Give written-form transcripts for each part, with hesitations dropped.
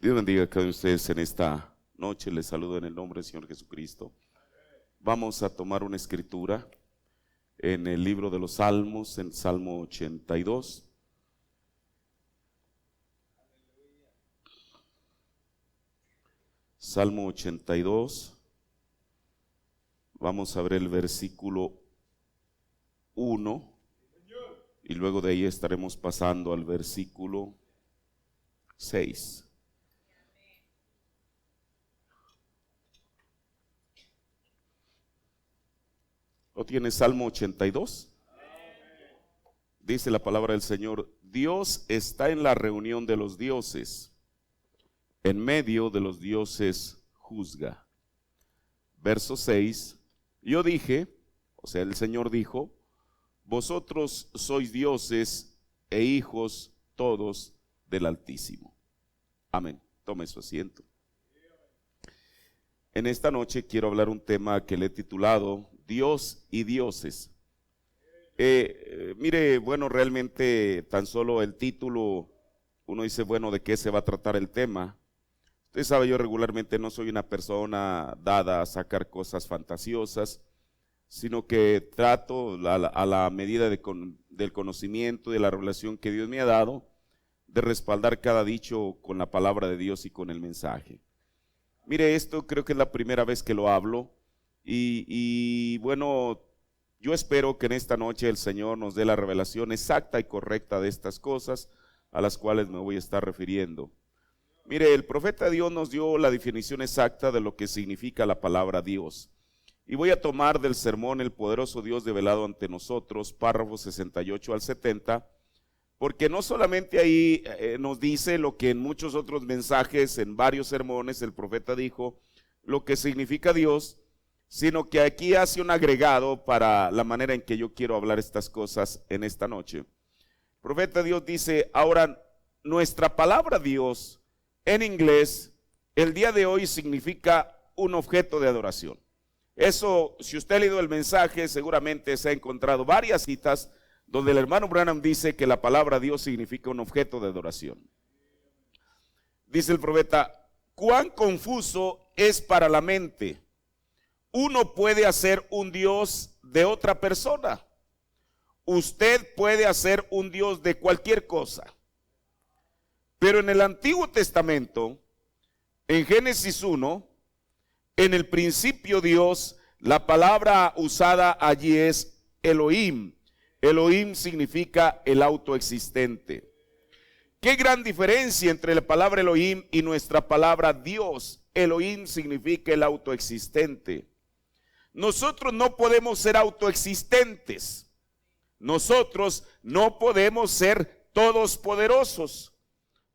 Dios bendiga a cada uno de ustedes en esta noche. Les saludo en el nombre del Señor Jesucristo. Vamos a tomar una escritura en el libro de los Salmos, en Salmo 82. Salmo 82. Vamos a ver el versículo 1 y luego de ahí estaremos pasando al versículo 6. ¿Lo tiene Salmo 82? Dice la palabra del Señor: Dios está en la reunión de los dioses, en medio de los dioses juzga. Verso 6, yo dije, o sea, el Señor dijo: vosotros sois dioses e hijos todos del Altísimo. Amén. Tome su asiento. En esta noche quiero hablar un tema que le he titulado Dios y dioses. Mire, bueno, realmente tan solo el título, uno dice, bueno, ¿de qué se va a tratar el tema? Usted sabe, yo regularmente no soy una persona dada a sacar cosas fantasiosas, sino que trato a la medida del conocimiento, de la revelación que Dios me ha dado, de respaldar cada dicho con la palabra de Dios y con el mensaje. Mire, esto creo que es la primera vez que lo hablo y bueno, yo espero que en esta noche el Señor nos dé la revelación exacta y correcta de estas cosas a las cuales me voy a estar refiriendo. Mire, el profeta Dios nos dio la definición exacta de lo que significa la palabra Dios. Y voy a tomar del sermón El poderoso Dios develado ante nosotros, párrafos 68 al 70, porque no solamente ahí nos dice lo que en muchos otros mensajes, en varios sermones, el profeta dijo lo que significa Dios, sino que aquí hace un agregado para la manera en que yo quiero hablar estas cosas en esta noche. El profeta Dios dice: ahora, nuestra palabra Dios en inglés, el día de hoy significa un objeto de adoración. Eso, si usted ha leído el mensaje, seguramente se ha encontrado varias citas donde el hermano Branham dice que la palabra Dios significa un objeto de adoración. Dice el profeta: cuán confuso es para la mente. Uno puede hacer un Dios de otra persona. Usted puede hacer un Dios de cualquier cosa. Pero en el Antiguo Testamento, en Génesis 1, en el principio Dios, la palabra usada allí es Elohim. Elohim significa el autoexistente. Qué gran diferencia entre la palabra Elohim y nuestra palabra Dios. Elohim significa el autoexistente. Nosotros no podemos ser autoexistentes. Nosotros no podemos ser todopoderosos,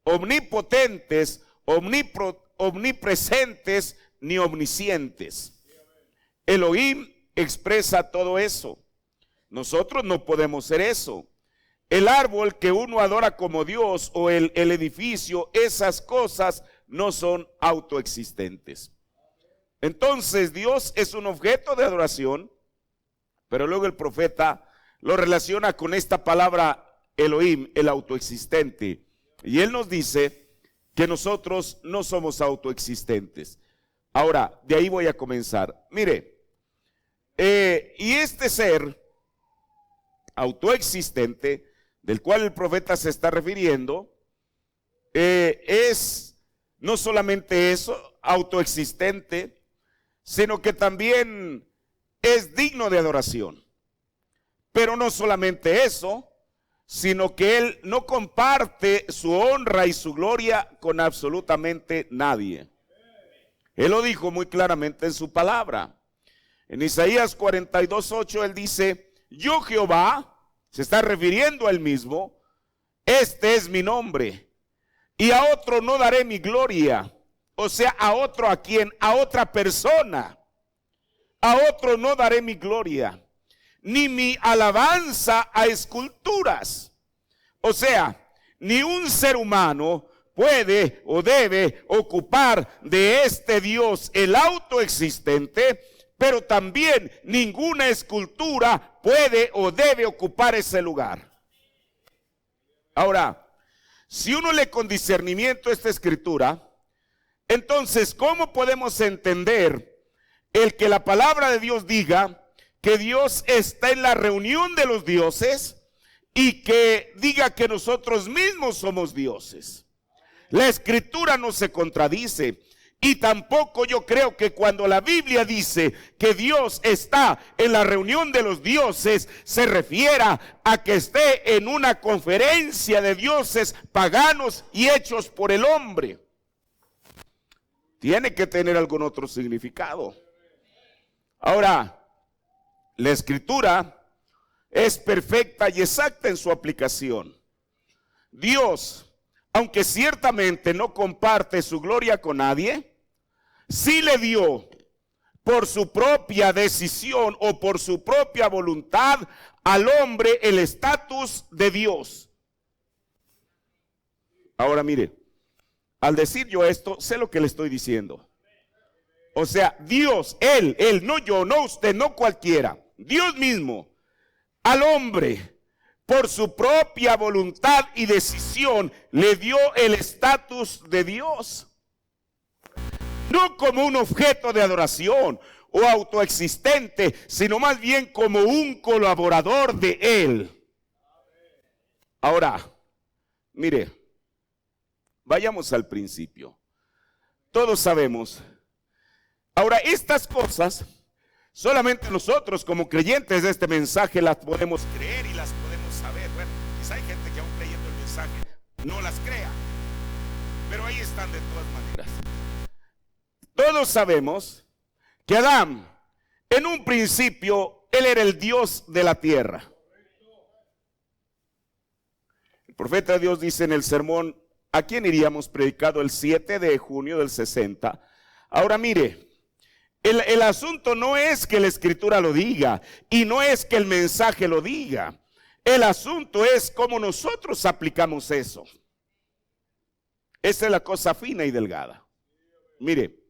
omnipotentes, omnipresentes ni omniscientes. Elohim expresa todo eso. Nosotros no podemos ser eso. El árbol que uno adora como Dios o el edificio, esas cosas no son autoexistentes. Entonces Dios es un objeto de adoración, pero luego el profeta lo relaciona con esta palabra Elohim, el autoexistente. Y él nos dice que nosotros no somos autoexistentes. Ahora, de ahí voy a comenzar. Mire, y este ser autoexistente, del cual el profeta se está refiriendo, es no solamente eso, autoexistente, sino que también es digno de adoración. Pero no solamente eso, sino que él no comparte su honra y su gloria con absolutamente nadie. Él lo dijo muy claramente en su palabra. En Isaías 42:8 él dice: yo Jehová, se está refiriendo a él mismo, este es mi nombre, y a otro no daré mi gloria. O sea, a otro, ¿a quién? A otra persona. A otro no daré mi gloria, ni mi alabanza a esculturas. O sea, ni un ser humano puede o debe ocupar de este Dios, el autoexistente, pero también ninguna escultura puede o debe ocupar ese lugar. Ahora, si uno lee con discernimiento esta escritura, Entonces, ¿cómo podemos entender el que la palabra de Dios diga que Dios está en la reunión de los dioses y que diga que nosotros mismos somos dioses? La escritura no se contradice. Y tampoco yo creo que cuando la Biblia dice que Dios está en la reunión de los dioses, se refiera a que esté en una conferencia de dioses paganos y hechos por el hombre. Tiene que tener algún otro significado. Ahora, la escritura es perfecta y exacta en su aplicación. Dios, aunque ciertamente no comparte su gloria con nadie, sí le dio por su propia decisión o por su propia voluntad al hombre el estatus de Dios. Ahora mire, al decir yo esto, sé lo que le estoy diciendo. O sea, Dios, Él, no yo, no usted, no cualquiera. Dios mismo, al hombre, por su propia voluntad y decisión, le dio el estatus de Dios. No como un objeto de adoración o autoexistente, sino más bien como un colaborador de Él. Ahora, mire, vayamos al principio. Todos sabemos. Ahora, estas cosas, solamente nosotros como creyentes de este mensaje las podemos creer y las podemos saber. Bueno, quizá hay gente que aún leyendo el mensaje no las crea, pero ahí están de todas maneras. Todos sabemos que Adán, en un principio, él era el Dios de la tierra. El profeta de Dios dice en el sermón, ¿a quién iríamos? Predicado el 7 de junio del 60. Ahora mire, el asunto no es que la escritura lo diga y no es que el mensaje lo diga. El asunto es cómo nosotros aplicamos eso. Esa es la cosa fina y delgada. Mire,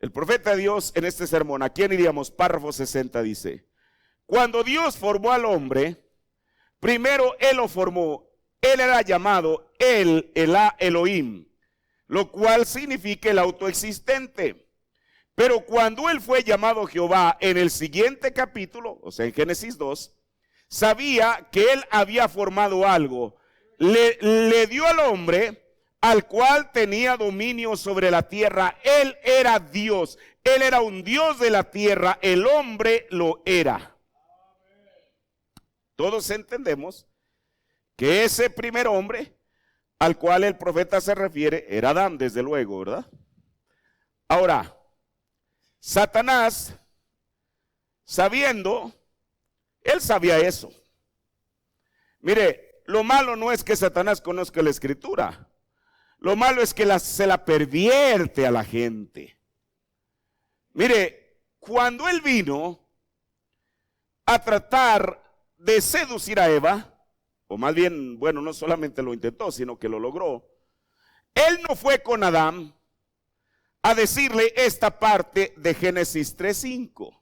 el profeta de Dios en este sermón, ¿a quién iríamos? Párrafo 60 dice, cuando Dios formó al hombre, primero Él lo formó, Él era llamado El Elohim, lo cual significa el autoexistente. Pero cuando Él fue llamado Jehová en el siguiente capítulo, o sea en Génesis 2, sabía que Él había formado algo, le dio al hombre al cual tenía dominio sobre la tierra. Él era Dios, Él era un Dios de la tierra, el hombre lo era. Todos entendemos que ese primer hombre al cual el profeta se refiere era Adán, desde luego, ¿verdad? Ahora, Satanás, sabiendo, él sabía eso. Mire, lo malo no es que Satanás conozca la escritura. Lo malo es que se la pervierte a la gente. Mire, cuando él vino a tratar de seducir a Eva, o más bien, bueno, no solamente lo intentó, sino que lo logró, él no fue con Adán a decirle esta parte de Génesis 3:5,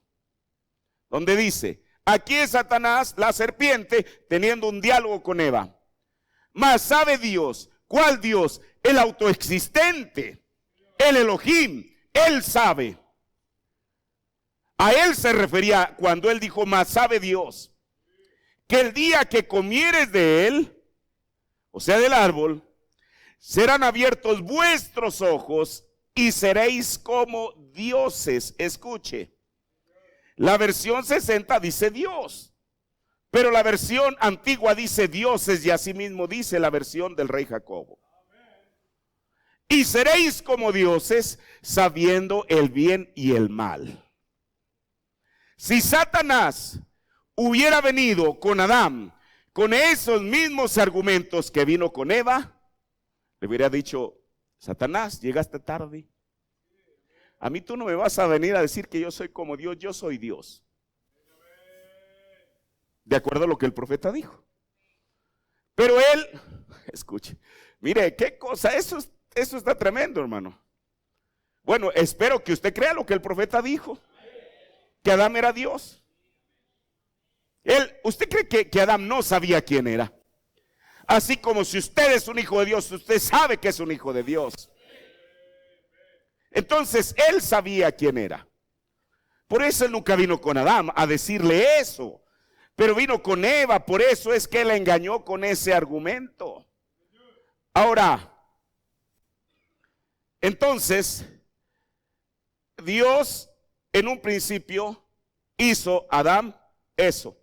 donde dice, aquí es Satanás, la serpiente, teniendo un diálogo con Eva. Mas sabe Dios, ¿cuál Dios? El autoexistente, el Elohim, Él sabe. A Él se refería cuando Él dijo, mas sabe Dios, que el día que comieres de él, o sea del árbol, serán abiertos vuestros ojos y seréis como dioses. Escuche, la versión 60 dice Dios, pero la versión antigua dice dioses y asimismo dice la versión del rey Jacobo. Y seréis como dioses sabiendo el bien y el mal. Si Satanás hubiera venido con Adán con esos mismos argumentos que vino con Eva, le hubiera dicho, Satanás, llegaste tarde. A mí tú no me vas a venir a decir que yo soy como Dios, yo soy Dios. De acuerdo a lo que el profeta dijo. Pero él, escuche, mire, qué cosa, eso está tremendo, hermano. Bueno, espero que usted crea lo que el profeta dijo, que Adán era Dios. ¿Usted cree que Adán no sabía quién era? Así como si usted es un hijo de Dios, usted sabe que es un hijo de Dios. Entonces él sabía quién era. Por eso él nunca vino con Adán a decirle eso, pero vino con Eva. Por eso es que él la engañó con ese argumento. Ahora, entonces, Dios en un principio hizo a Adán eso,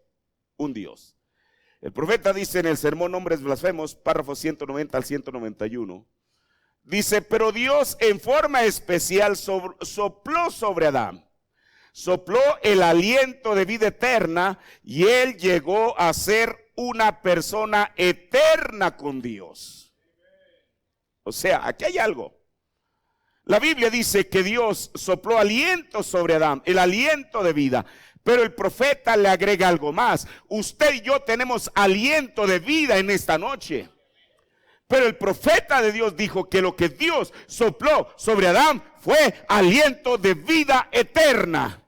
un Dios. El profeta dice en el sermón Hombres Blasfemos, párrafo 190 al 191, dice: pero Dios en forma especial sopló sobre Adán, sopló el aliento de vida eterna, y él llegó a ser una persona eterna con Dios. O sea, aquí hay algo. La Biblia dice que Dios sopló aliento sobre Adán, el aliento de vida. Pero el profeta le agrega algo más. Usted y yo tenemos aliento de vida en esta noche. Pero el profeta de Dios dijo que lo que Dios sopló sobre Adán fue aliento de vida eterna.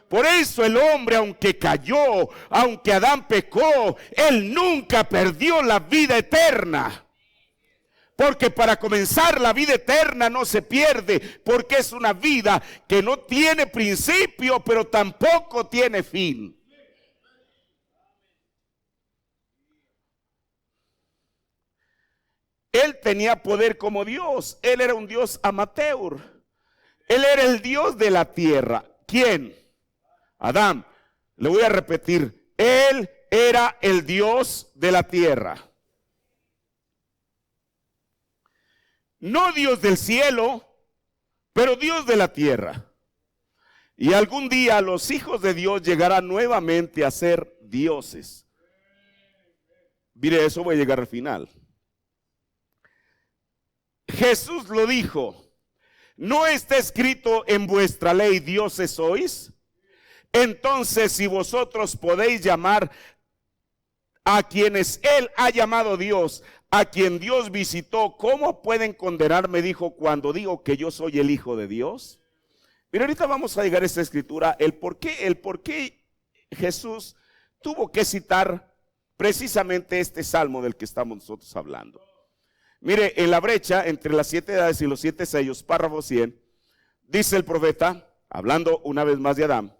Por eso el hombre, aunque cayó, aunque Adán pecó, él nunca perdió la vida eterna. Porque para comenzar la vida eterna no se pierde, porque es una vida que no tiene principio, pero tampoco tiene fin. Él tenía poder como Dios. Él era un Dios amateur. Él era el Dios de la tierra. ¿Quién? Adán. Le voy a repetir. Él era el Dios de la tierra. No Dios del cielo, pero Dios de la tierra. Y algún día los hijos de Dios llegarán nuevamente a ser dioses. Mire, eso voy a llegar al final. Jesús lo dijo: ¿no está escrito en vuestra ley, dioses sois? Entonces, si vosotros podéis llamar a quienes Él ha llamado Dios, a quien Dios visitó, ¿cómo pueden condenarme? Dijo, cuando digo que yo soy el Hijo de Dios. Pero ahorita vamos a llegar a esta escritura, el por qué Jesús tuvo que citar precisamente este salmo del que estamos nosotros hablando. Mire, en la brecha entre las 7 edades y los 7 sellos, párrafo 100, dice el profeta, hablando una vez más de Adán: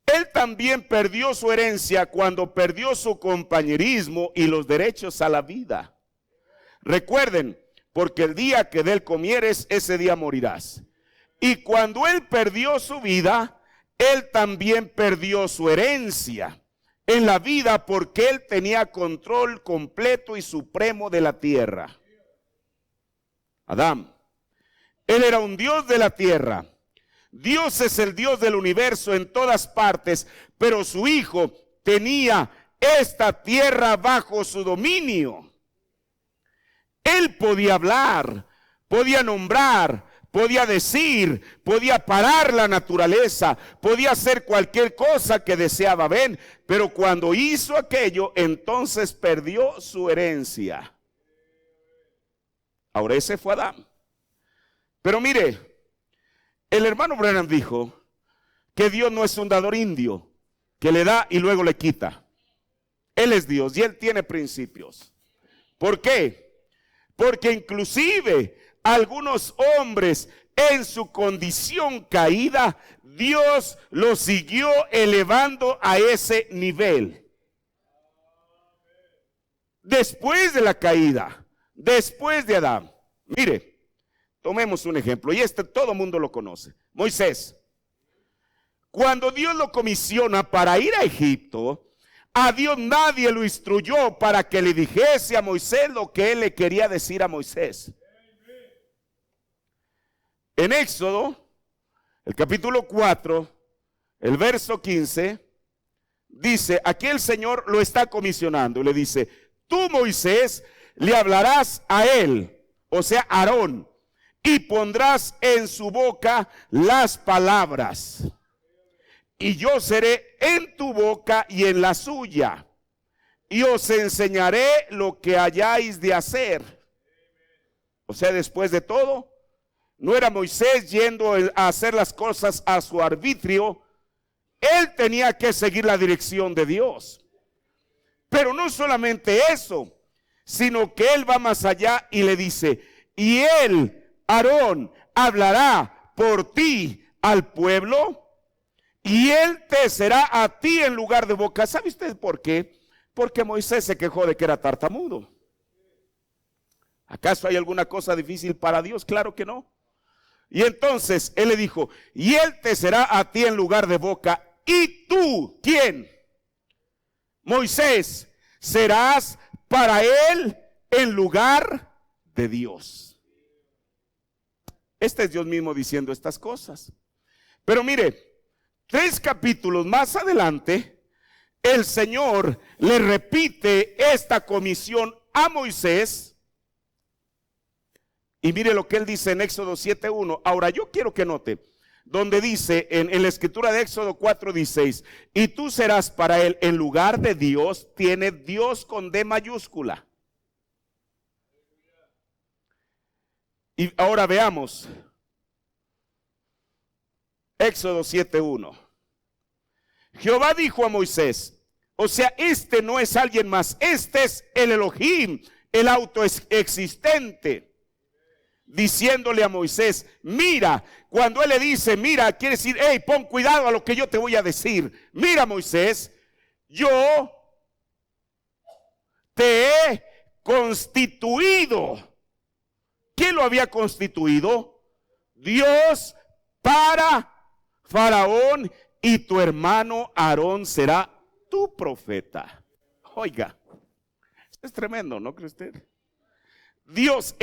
él también perdió su herencia cuando perdió su compañerismo y los derechos a la vida. Recuerden, porque el día que de él comieres, ese día morirás. Y cuando él perdió su vida, él también perdió su herencia en la vida, porque él tenía control completo y supremo de la tierra. Adán, él era un Dios de la tierra. Dios es el Dios del universo en todas partes, pero su hijo tenía esta tierra bajo su dominio. Él podía hablar, podía nombrar, podía decir, podía parar la naturaleza, podía hacer cualquier cosa que deseaba ver, pero cuando hizo aquello, entonces perdió su herencia. Ahora ese fue Adán. Pero mire, el hermano Branham dijo que Dios no es un dador indio, que le da y luego le quita. Él es Dios y Él tiene principios. ¿Por qué? Porque inclusive algunos hombres en su condición caída, Dios los siguió elevando a ese nivel. Después de la caída, después de Adán. Mire, tomemos un ejemplo, y todo el mundo lo conoce. Moisés. Cuando Dios lo comisiona para ir a Egipto, a Dios nadie lo instruyó para que le dijese a Moisés lo que él le quería decir a Moisés. En Éxodo, el capítulo 4, el verso 15, dice, aquí el Señor lo está comisionando. Le dice, tú, Moisés, le hablarás a él, o sea, a Aarón, y pondrás en su boca las palabras. Y yo seré en tu boca y en la suya, y os enseñaré lo que hayáis de hacer. O sea, después de todo, no era Moisés yendo a hacer las cosas a su arbitrio. Él tenía que seguir la dirección de Dios. Pero no solamente eso, sino que él va más allá y le dice, y él, Aarón, hablará por ti al pueblo y él te será a ti en lugar de boca. ¿Sabe usted por qué? Porque Moisés se quejó de que era tartamudo. ¿Acaso hay alguna cosa difícil para Dios? Claro que no. Y entonces él le dijo, y él te será a ti en lugar de boca. Y tú, ¿quién? Moisés, serás para él en lugar de Dios. Este es Dios mismo diciendo estas cosas. Pero mire, 3 capítulos más adelante, el Señor le repite esta comisión a Moisés. Y mire lo que él dice en Éxodo 7:1. Ahora yo quiero que note, donde dice en la escritura de Éxodo 4:16, y tú serás para él en lugar de Dios, tiene Dios con D mayúscula. Y ahora veamos, Éxodo 7:1. Jehová dijo a Moisés, o sea, este no es alguien más, este es el Elohim, el autoexistente. Diciéndole a Moisés, mira, cuando él le dice, mira, quiere decir, hey, pon cuidado a lo que yo te voy a decir. Mira, Moisés, yo te he constituido. ¿Quién lo había constituido? Dios para Faraón, y tu hermano Aarón será tu profeta. Oiga, esto es tremendo, ¿no cree usted? Dios,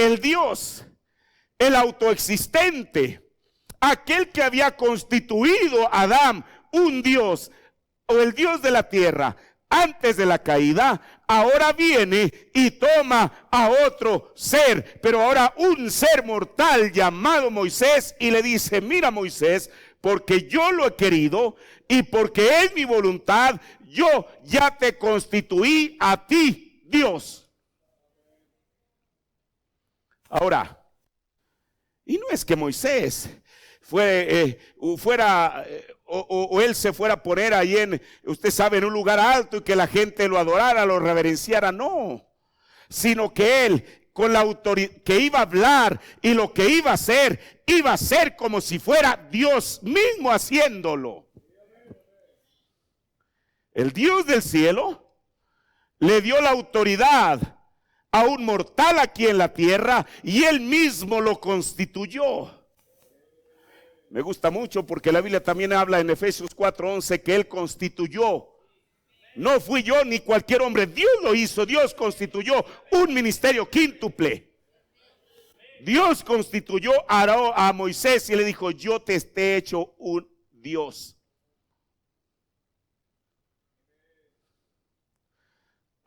el autoexistente, aquel que había constituido a Adán un Dios, o el Dios de la tierra, antes de la caída, ahora viene y toma a otro ser, pero ahora un ser mortal llamado Moisés, y le dice, mira Moisés, porque yo lo he querido y porque es mi voluntad, yo ya te constituí a ti, Dios. Ahora, y no es que Moisés él se fuera a poner ahí usted sabe, en un lugar alto y que la gente lo adorara, lo reverenciara, no. Sino que él, con la autoridad que iba a hablar y lo que iba a ser como si fuera Dios mismo haciéndolo. El Dios del cielo le dio la autoridad a un mortal aquí en la tierra y él mismo lo constituyó. Me gusta mucho porque la Biblia también habla en Efesios 4:11 que él constituyó. No fui yo ni cualquier hombre, Dios lo hizo. Dios constituyó un ministerio quíntuple. Dios constituyó a Moisés y le dijo, yo te he hecho un Dios.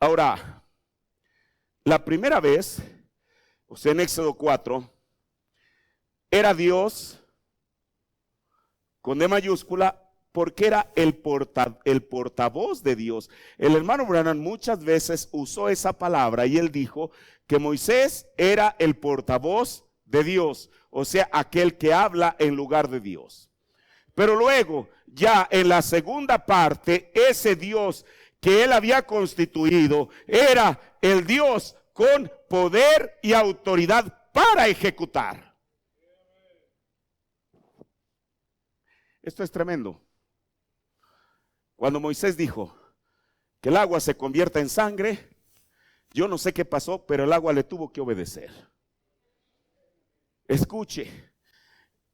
Ahora, la primera vez, o sea, en Éxodo 4, era Dios con D mayúscula, porque era el portavoz de Dios. El hermano Branham muchas veces usó esa palabra y él dijo que Moisés era el portavoz de Dios, o sea, aquel que habla en lugar de Dios. Pero luego, ya en la segunda parte, ese Dios que él había constituido era el Dios con poder y autoridad para ejecutar. Esto es tremendo. Cuando Moisés dijo que el agua se convierta en sangre, yo no sé qué pasó, pero el agua le tuvo que obedecer. Escuche,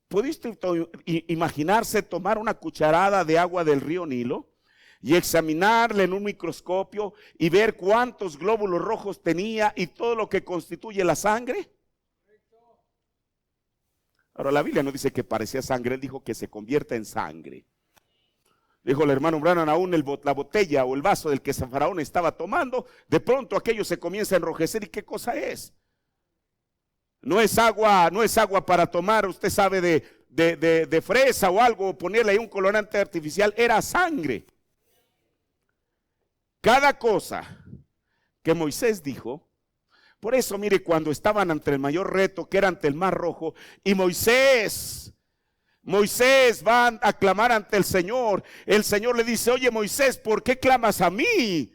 ¿puede usted imaginarse tomar una cucharada de agua del río Nilo y examinarla en un microscopio y ver cuántos glóbulos rojos tenía y todo lo que constituye la sangre? Ahora la Biblia no dice que parecía sangre, él dijo que se convierta en sangre. Dijo el hermano Branham, aún la botella o el vaso del que San Faraón estaba tomando, de pronto aquello se comienza a enrojecer. ¿Y qué cosa es? No es agua para tomar, usted sabe, de fresa o algo, ponerle ahí un colorante artificial, era sangre. Cada cosa que Moisés dijo. Por eso, mire, cuando estaban ante el mayor reto, que era ante el Mar Rojo, y Moisés va a clamar ante el Señor le dice, oye Moisés, ¿por qué clamas a mí?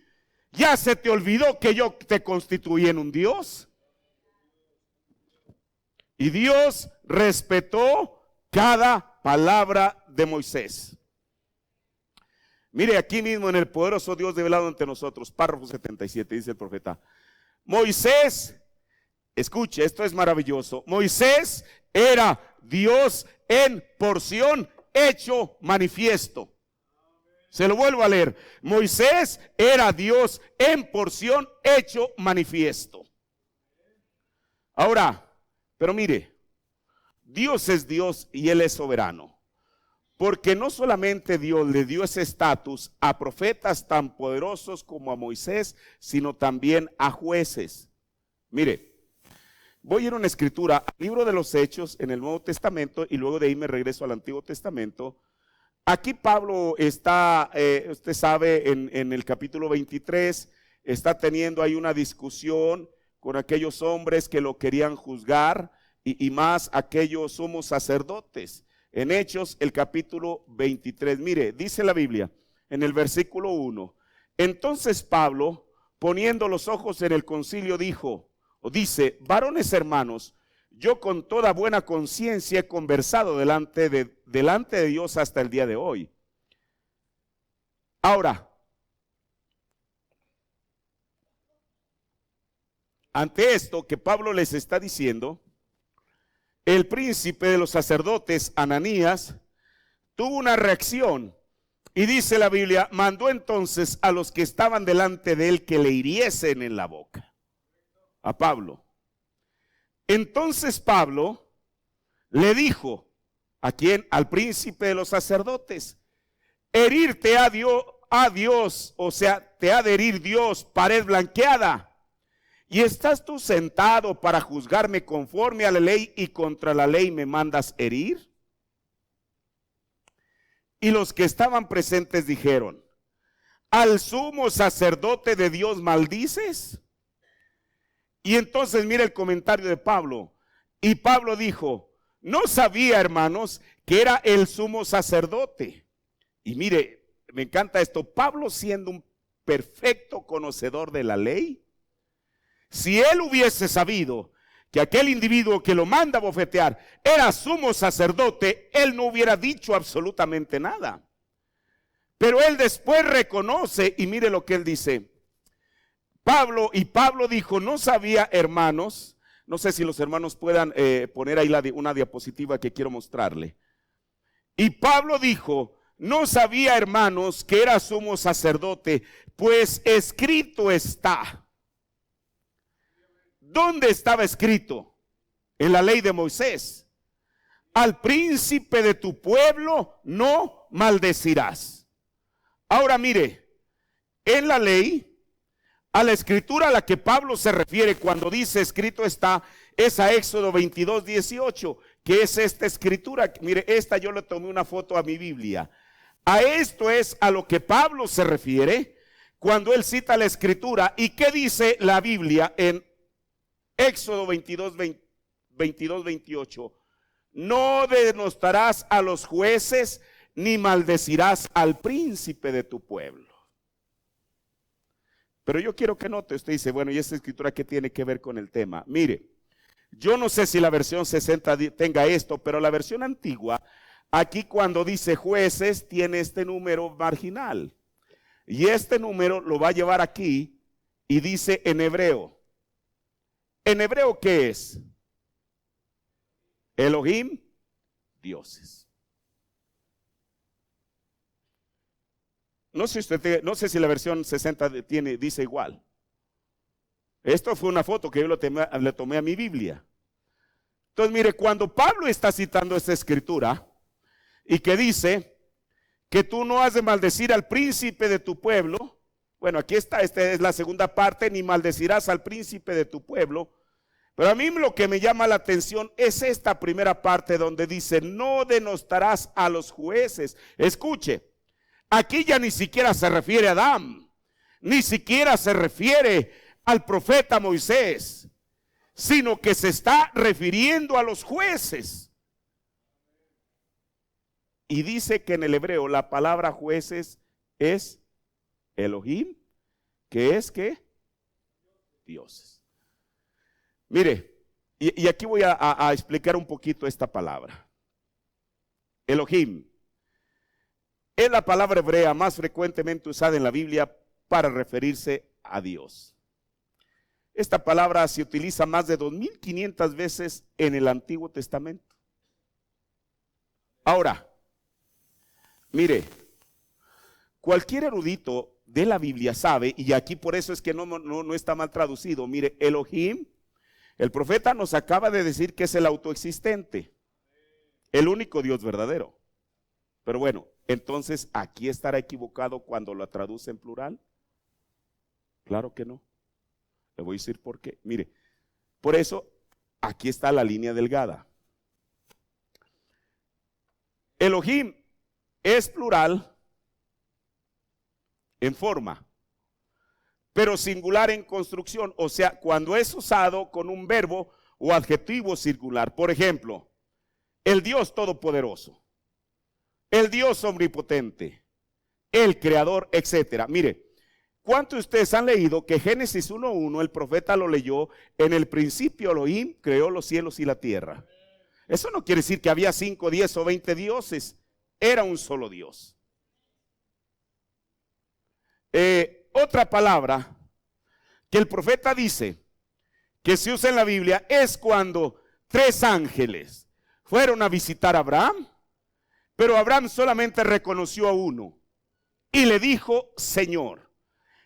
¿Ya se te olvidó que yo te constituí en un Dios? Y Dios respetó cada palabra de Moisés. Mire, aquí mismo en el poderoso Dios revelado ante nosotros, párrafo 77, dice el profeta. Moisés, escuche, esto es maravilloso. Moisés era Dios en porción hecho manifiesto. Se lo vuelvo a leer. Moisés era Dios en porción hecho manifiesto. Ahora, pero mire, Dios es Dios y Él es soberano. Porque no solamente Dios le dio ese estatus a profetas tan poderosos como a Moisés, sino también a jueces. Mire, voy a ir a una escritura, al libro de los Hechos en el Nuevo Testamento, y luego de ahí me regreso al Antiguo Testamento. Aquí Pablo está, usted sabe, en el capítulo 23, está teniendo ahí una discusión con aquellos hombres que lo querían juzgar, y más aquellos sumos sacerdotes. En Hechos, el capítulo 23, mire, dice la Biblia, en el versículo 1, entonces Pablo, poniendo los ojos en el concilio, dice, varones hermanos, yo con toda buena conciencia he conversado delante de Dios hasta el día de hoy. Ahora, ante esto que Pablo les está diciendo, el príncipe de los sacerdotes, Ananías, tuvo una reacción y dice la Biblia, mandó entonces a los que estaban delante de él que le hiriesen en la boca a Pablo. Entonces Pablo le dijo, ¿a quién? Al príncipe de los sacerdotes, herirte a Dios, o sea, te ha de herir Dios, pared blanqueada. ¿Y estás tú sentado para juzgarme conforme a la ley y contra la ley me mandas herir? Y los que estaban presentes dijeron, ¿al sumo sacerdote de Dios maldices? Y entonces mira el comentario de Pablo. Y Pablo dijo, no sabía, hermanos, que era el sumo sacerdote. Y mire, me encanta esto, Pablo siendo un perfecto conocedor de la ley, si él hubiese sabido que aquel individuo que lo manda a bofetear era sumo sacerdote, él no hubiera dicho absolutamente nada. Pero él después reconoce, y mire lo que él dice. Pablo dijo, no sabía, hermanos, no sé si los hermanos puedan poner ahí una diapositiva que quiero mostrarle. Y Pablo dijo, no sabía, hermanos, que era sumo sacerdote, pues escrito está. ¿Dónde estaba escrito? En la ley de Moisés. Al príncipe de tu pueblo no maldecirás. Ahora mire, en la ley, a la escritura a la que Pablo se refiere cuando dice escrito está, es a Éxodo 22, 18, que es esta escritura. Mire, esta yo le tomé una foto a mi Biblia. A esto es a lo que Pablo se refiere cuando él cita la escritura. ¿Y qué dice la Biblia en Éxodo 22, 28? No denostarás a los jueces ni maldecirás al príncipe de tu pueblo. Pero yo quiero que note, usted dice, bueno, ¿y esta escritura qué tiene que ver con el tema? Mire, yo no sé si la versión 60 tenga esto, pero la versión antigua, aquí cuando dice jueces, tiene este número marginal. Y este número lo va a llevar aquí y dice en hebreo. ¿En hebreo qué es? Elohim, dioses. No sé si la versión 60 dice igual. Esto fue una foto que yo le tomé a mi Biblia. Entonces mire, cuando Pablo está citando esta escritura y que dice que tú no has de maldecir al príncipe de tu pueblo. Bueno, aquí está, esta es la segunda parte, ni maldecirás al príncipe de tu pueblo. Pero a mí lo que me llama la atención es esta primera parte donde dice, no denostarás a los jueces. Escuche, aquí ya ni siquiera se refiere a Adán, ni siquiera se refiere al profeta Moisés, sino que se está refiriendo a los jueces. Y dice que en el hebreo la palabra jueces es Elohim, que es ¿qué? Dioses. Mire, Y aquí voy a explicar un poquito esta palabra. Elohim es la palabra hebrea más frecuentemente usada en la Biblia para referirse a Dios. Esta palabra se utiliza más de 2500 veces en el Antiguo Testamento. Ahora, mire, cualquier erudito de la Biblia sabe, y aquí por eso es que no está mal traducido. Mire, Elohim, el profeta nos acaba de decir que es el autoexistente, el único Dios verdadero. Pero bueno, entonces, ¿aquí estará equivocado cuando lo traduce en plural? Claro que no. Le voy a decir por qué. Mire, por eso aquí está la línea delgada. Elohim es plural en forma, pero singular en construcción. O sea, cuando es usado con un verbo o adjetivo singular. Por ejemplo, el Dios todopoderoso, el Dios omnipotente, el creador, etcétera. Mire, ¿cuántos de ustedes han leído que Génesis 1:1 el profeta lo leyó? En el principio Elohim creó los cielos y la tierra. Eso no quiere decir que había 5, 10 o 20 dioses. Era un solo Dios. Otra palabra que el profeta dice que se usa en la Biblia es cuando 3 ángeles fueron a visitar a Abraham, pero Abraham solamente reconoció a uno y le dijo Señor.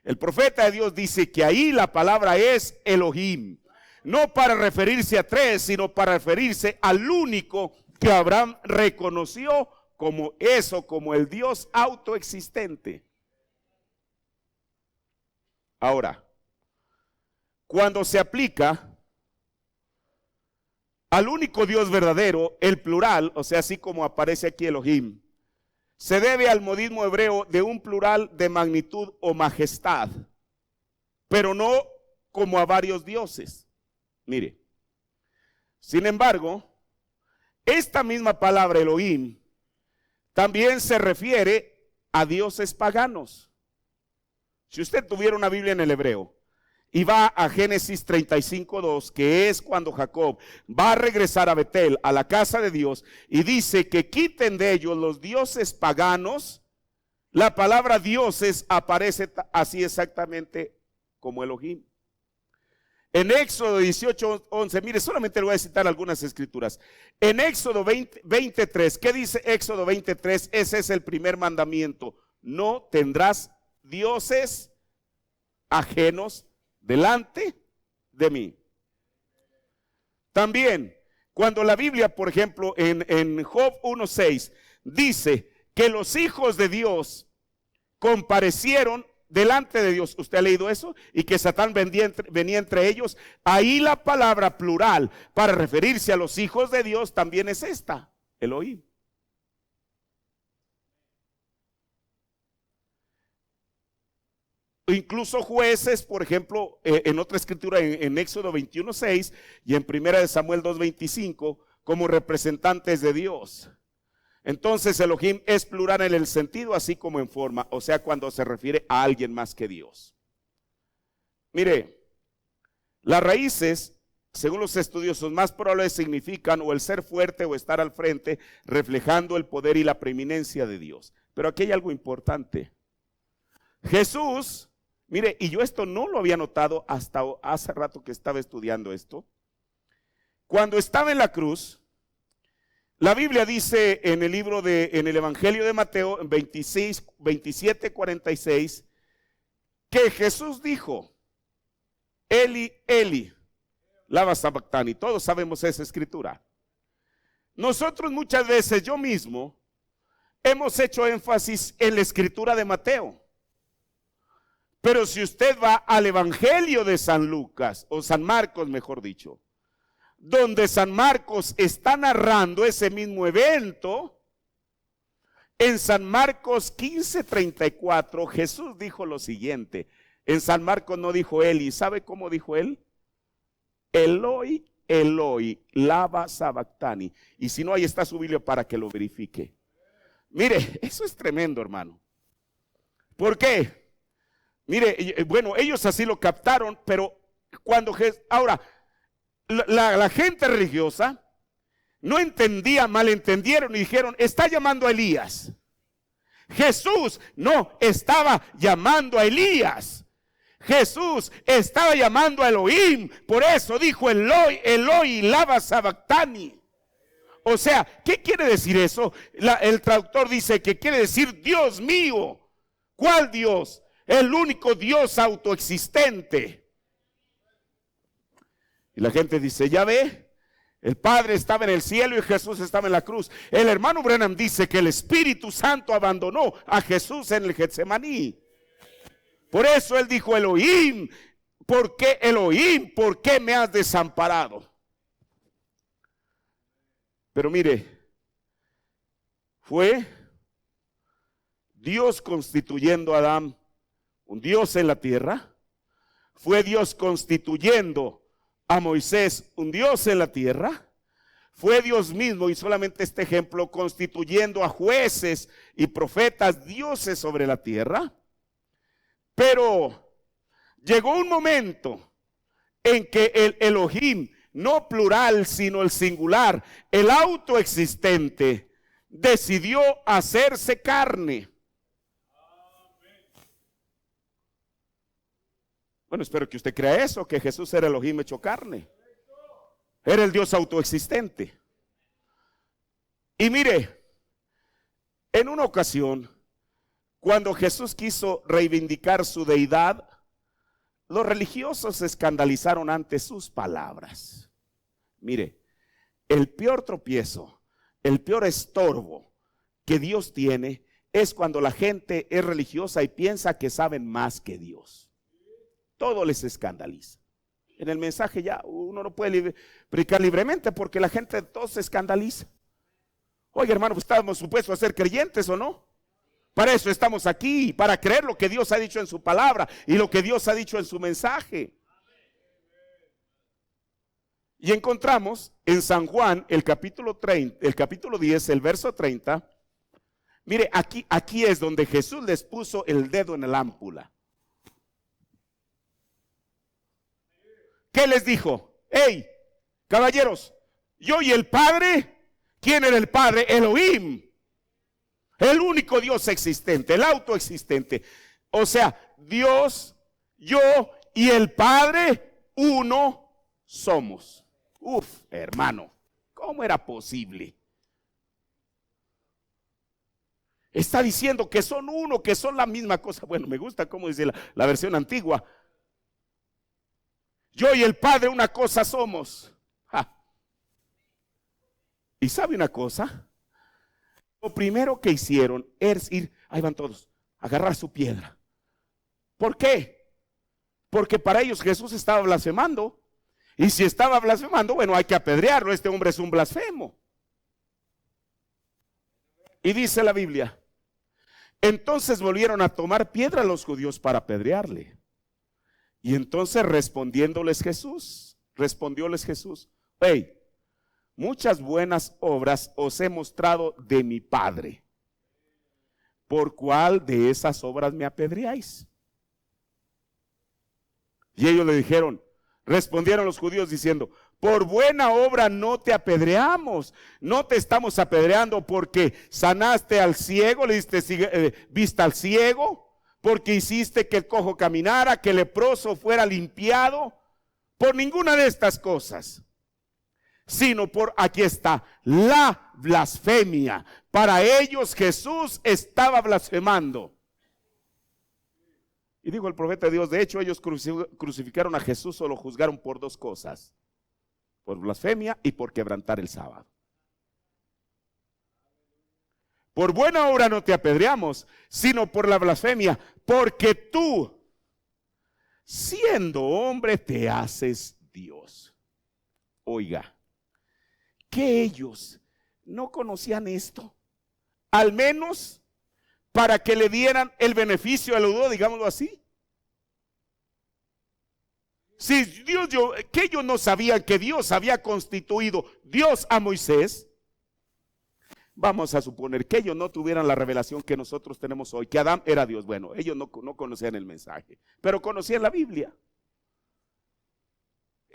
El profeta de Dios dice que ahí la palabra es Elohim, no para referirse a 3, sino para referirse al único que Abraham reconoció como eso, como el Dios autoexistente. Ahora, cuando se aplica al único Dios verdadero, el plural, o sea, así como aparece aquí Elohim, se debe al modismo hebreo de un plural de magnitud o majestad, pero no como a varios dioses. Mire, sin embargo, esta misma palabra Elohim también se refiere a dioses paganos. Si usted tuviera una Biblia en el hebreo y va a Génesis 35:2, que es cuando Jacob va a regresar a Betel, a la casa de Dios, y dice que quiten de ellos los dioses paganos, la palabra dioses aparece así exactamente como Elohim. En Éxodo 18:11, mire, solamente le voy a citar algunas escrituras. En Éxodo 23, ¿qué dice Éxodo 23? Ese es el primer mandamiento. No tendrás dioses ajenos delante de mí. También, cuando la Biblia, por ejemplo, en Job 1:6, dice que los hijos de Dios comparecieron delante de Dios. ¿Usted ha leído eso? Y que Satán venía entre ellos. Ahí la palabra plural para referirse a los hijos de Dios también es esta, Elohim. Incluso jueces, por ejemplo, en otra escritura, en Éxodo 21:6 y en 1 Samuel 2:25, como representantes de Dios. Entonces Elohim es plural en el sentido así como en forma, o sea, cuando se refiere a alguien más que Dios. Mire, las raíces, según los estudiosos, más probables significan o el ser fuerte o estar al frente, reflejando el poder y la preeminencia de Dios. Pero aquí hay algo importante. Jesús, mire, y yo esto no lo había notado hasta hace rato que estaba estudiando esto. Cuando estaba en la cruz, la Biblia dice en el Evangelio de Mateo 27:46, que Jesús dijo, Eli, Eli, lama sabactani. Todos sabemos esa escritura. Nosotros muchas veces, yo mismo, hemos hecho énfasis en la escritura de Mateo. Pero si usted va al Evangelio de San Lucas, o San Marcos mejor dicho, donde San Marcos está narrando ese mismo evento, en San Marcos 15:34 Jesús dijo lo siguiente. En San Marcos no dijo Eli, ¿sabe cómo dijo él? Eloi, Eloi, lama sabactani. Y si no, ahí está su Biblia para que lo verifique. Mire, eso es tremendo, hermano. ¿Por qué? Mire, bueno, ellos así lo captaron, pero ahora, la gente religiosa no entendía, malentendieron y dijeron, está llamando a Elías. Jesús no estaba llamando a Elías. Jesús estaba llamando a Elohim. Por eso dijo Eloi, Eloi, lama sabactani. O sea, ¿qué quiere decir eso? El traductor dice que quiere decir Dios mío. ¿Cuál Dios? El único Dios autoexistente. Y la gente dice, ya ve, el Padre estaba en el cielo y Jesús estaba en la cruz. El hermano Branham dice que el Espíritu Santo abandonó a Jesús en el Getsemaní. Por eso él dijo, Elohim, ¿por qué Elohim? ¿Por qué me has desamparado? Pero mire, fue Dios constituyendo a Adán un Dios en la tierra. Fue Dios constituyendo a Moisés un Dios en la tierra. Fue Dios mismo, y solamente este ejemplo, constituyendo a jueces y profetas, dioses sobre la tierra. Pero llegó un momento en que el Elohim, no plural sino el singular, el autoexistente, decidió hacerse carne. Bueno, espero que usted crea eso, que Jesús era Elohim hecho carne. Era el Dios autoexistente. Y mire, en una ocasión, cuando Jesús quiso reivindicar su deidad, los religiosos se escandalizaron ante sus palabras. Mire, el peor tropiezo, el peor estorbo que Dios tiene es cuando la gente es religiosa y piensa que saben más que Dios. Todo les escandaliza. En el mensaje ya uno no puede predicar libremente porque la gente todo se escandaliza. Oye, hermano, pues estamos supuestos a ser creyentes, ¿o no? Para eso estamos aquí, para creer lo que Dios ha dicho en su palabra y lo que Dios ha dicho en su mensaje. Y encontramos en San Juan el capítulo 10, el verso 30. Mire, aquí es donde Jesús les puso el dedo en el ámpula. ¿Qué les dijo? Hey, caballeros, yo y el Padre, ¿quién era el Padre? Elohim, el único Dios existente, el autoexistente. O sea, Dios, yo y el Padre, uno somos. Uf, hermano, ¿cómo era posible? Está diciendo que son uno, que son la misma cosa. Bueno, me gusta cómo dice la versión antigua. Yo y el Padre una cosa somos. ¡Ja! ¿Y sabe una cosa? Lo primero que hicieron es ir, ahí van todos, agarrar su piedra. ¿Por qué? Porque para ellos Jesús estaba blasfemando. Y si estaba blasfemando, bueno, hay que apedrearlo. Este hombre es un blasfemo. Y dice la Biblia, entonces volvieron a tomar piedra los judíos para apedrearle. Y entonces respondióles Jesús, hey, muchas buenas obras os he mostrado de mi Padre. ¿Por cuál de esas obras me apedreáis? Y ellos le dijeron, respondieron los judíos diciendo, por buena obra no te apedreamos, no te estamos apedreando porque sanaste al ciego, le diste vista al ciego, porque hiciste que el cojo caminara, que el leproso fuera limpiado, por ninguna de estas cosas, sino por, aquí está, la blasfemia. Para ellos Jesús estaba blasfemando. Y dijo el profeta de Dios, de hecho ellos crucificaron a Jesús o lo juzgaron por dos cosas, por blasfemia y por quebrantar el sábado. Por buena obra no te apedreamos, sino por la blasfemia, porque tú, siendo hombre, te haces Dios. Oiga, que ellos no conocían esto, al menos para que le dieran el beneficio de la duda, digámoslo así. Si Dios, que ellos no sabían que Dios había constituido Dios a Moisés, vamos a suponer que ellos no tuvieran la revelación que nosotros tenemos hoy, que Adán era Dios. Bueno, ellos no conocían el mensaje, pero conocían la Biblia.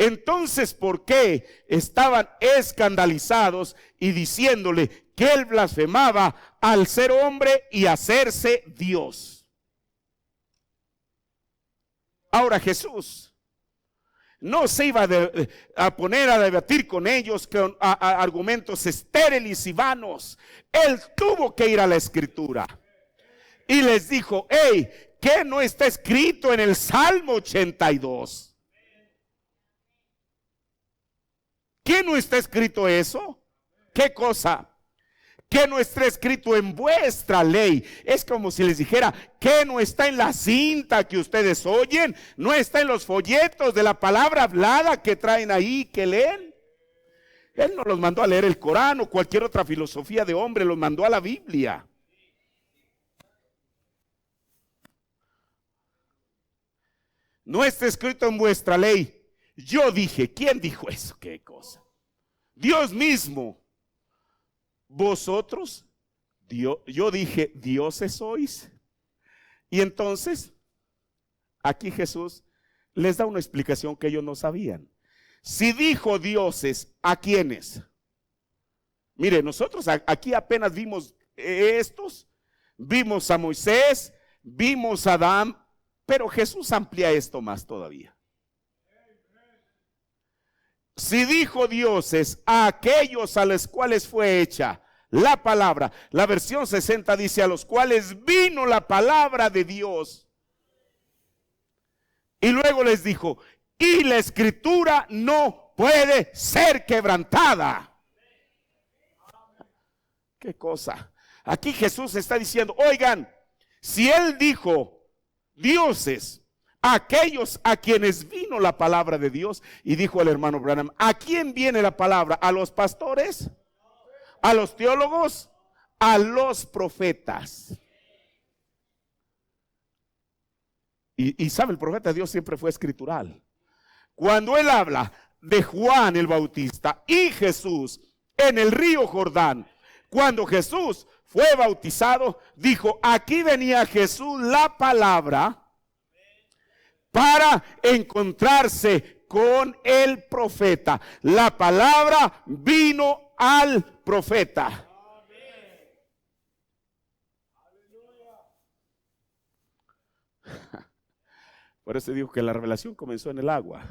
Entonces, ¿por qué estaban escandalizados y diciéndole que él blasfemaba al ser hombre y hacerse Dios? Ahora Jesús no se iba a poner a debatir con ellos con argumentos estériles y vanos. Él tuvo que ir a la Escritura y les dijo: hey, ¿qué no está escrito en el Salmo 82? ¿Qué no está escrito eso? ¿Qué cosa? ¿Qué no está escrito en vuestra ley? Es como si les dijera: ¿qué no está en la cinta que ustedes oyen? ¿No está en los folletos de la palabra hablada que traen ahí, que leen? Él no los mandó a leer el Corán o cualquier otra filosofía de hombre, los mandó a la Biblia. No está escrito en vuestra ley. Yo dije, ¿quién dijo eso? ¿Qué cosa? Dios mismo. Vosotros, yo dije, dioses sois. Y entonces, aquí Jesús les da una explicación que ellos no sabían. Si dijo dioses, ¿a quiénes? Mire, nosotros aquí apenas vimos estos, vimos a Moisés, vimos a Adán, pero Jesús amplía esto más todavía. Si dijo dioses a aquellos a los cuales fue hecha la palabra, la versión 60 dice: a los cuales vino la palabra de Dios. Y luego les dijo: y la escritura no puede ser quebrantada. ¿Qué cosa? Aquí Jesús está diciendo: oigan, si él dijo dioses, aquellos a quienes vino la palabra de Dios, y dijo el hermano Branham: ¿a quién viene la palabra? ¿A los pastores? ¿A los teólogos? ¿A los profetas? Y sabe, el profeta de Dios siempre fue escritural. Cuando él habla de Juan el Bautista y Jesús en el río Jordán, cuando Jesús fue bautizado, dijo: aquí venía Jesús la palabra para encontrarse con el profeta. La palabra vino al profeta. Por eso digo que la revelación comenzó en el agua.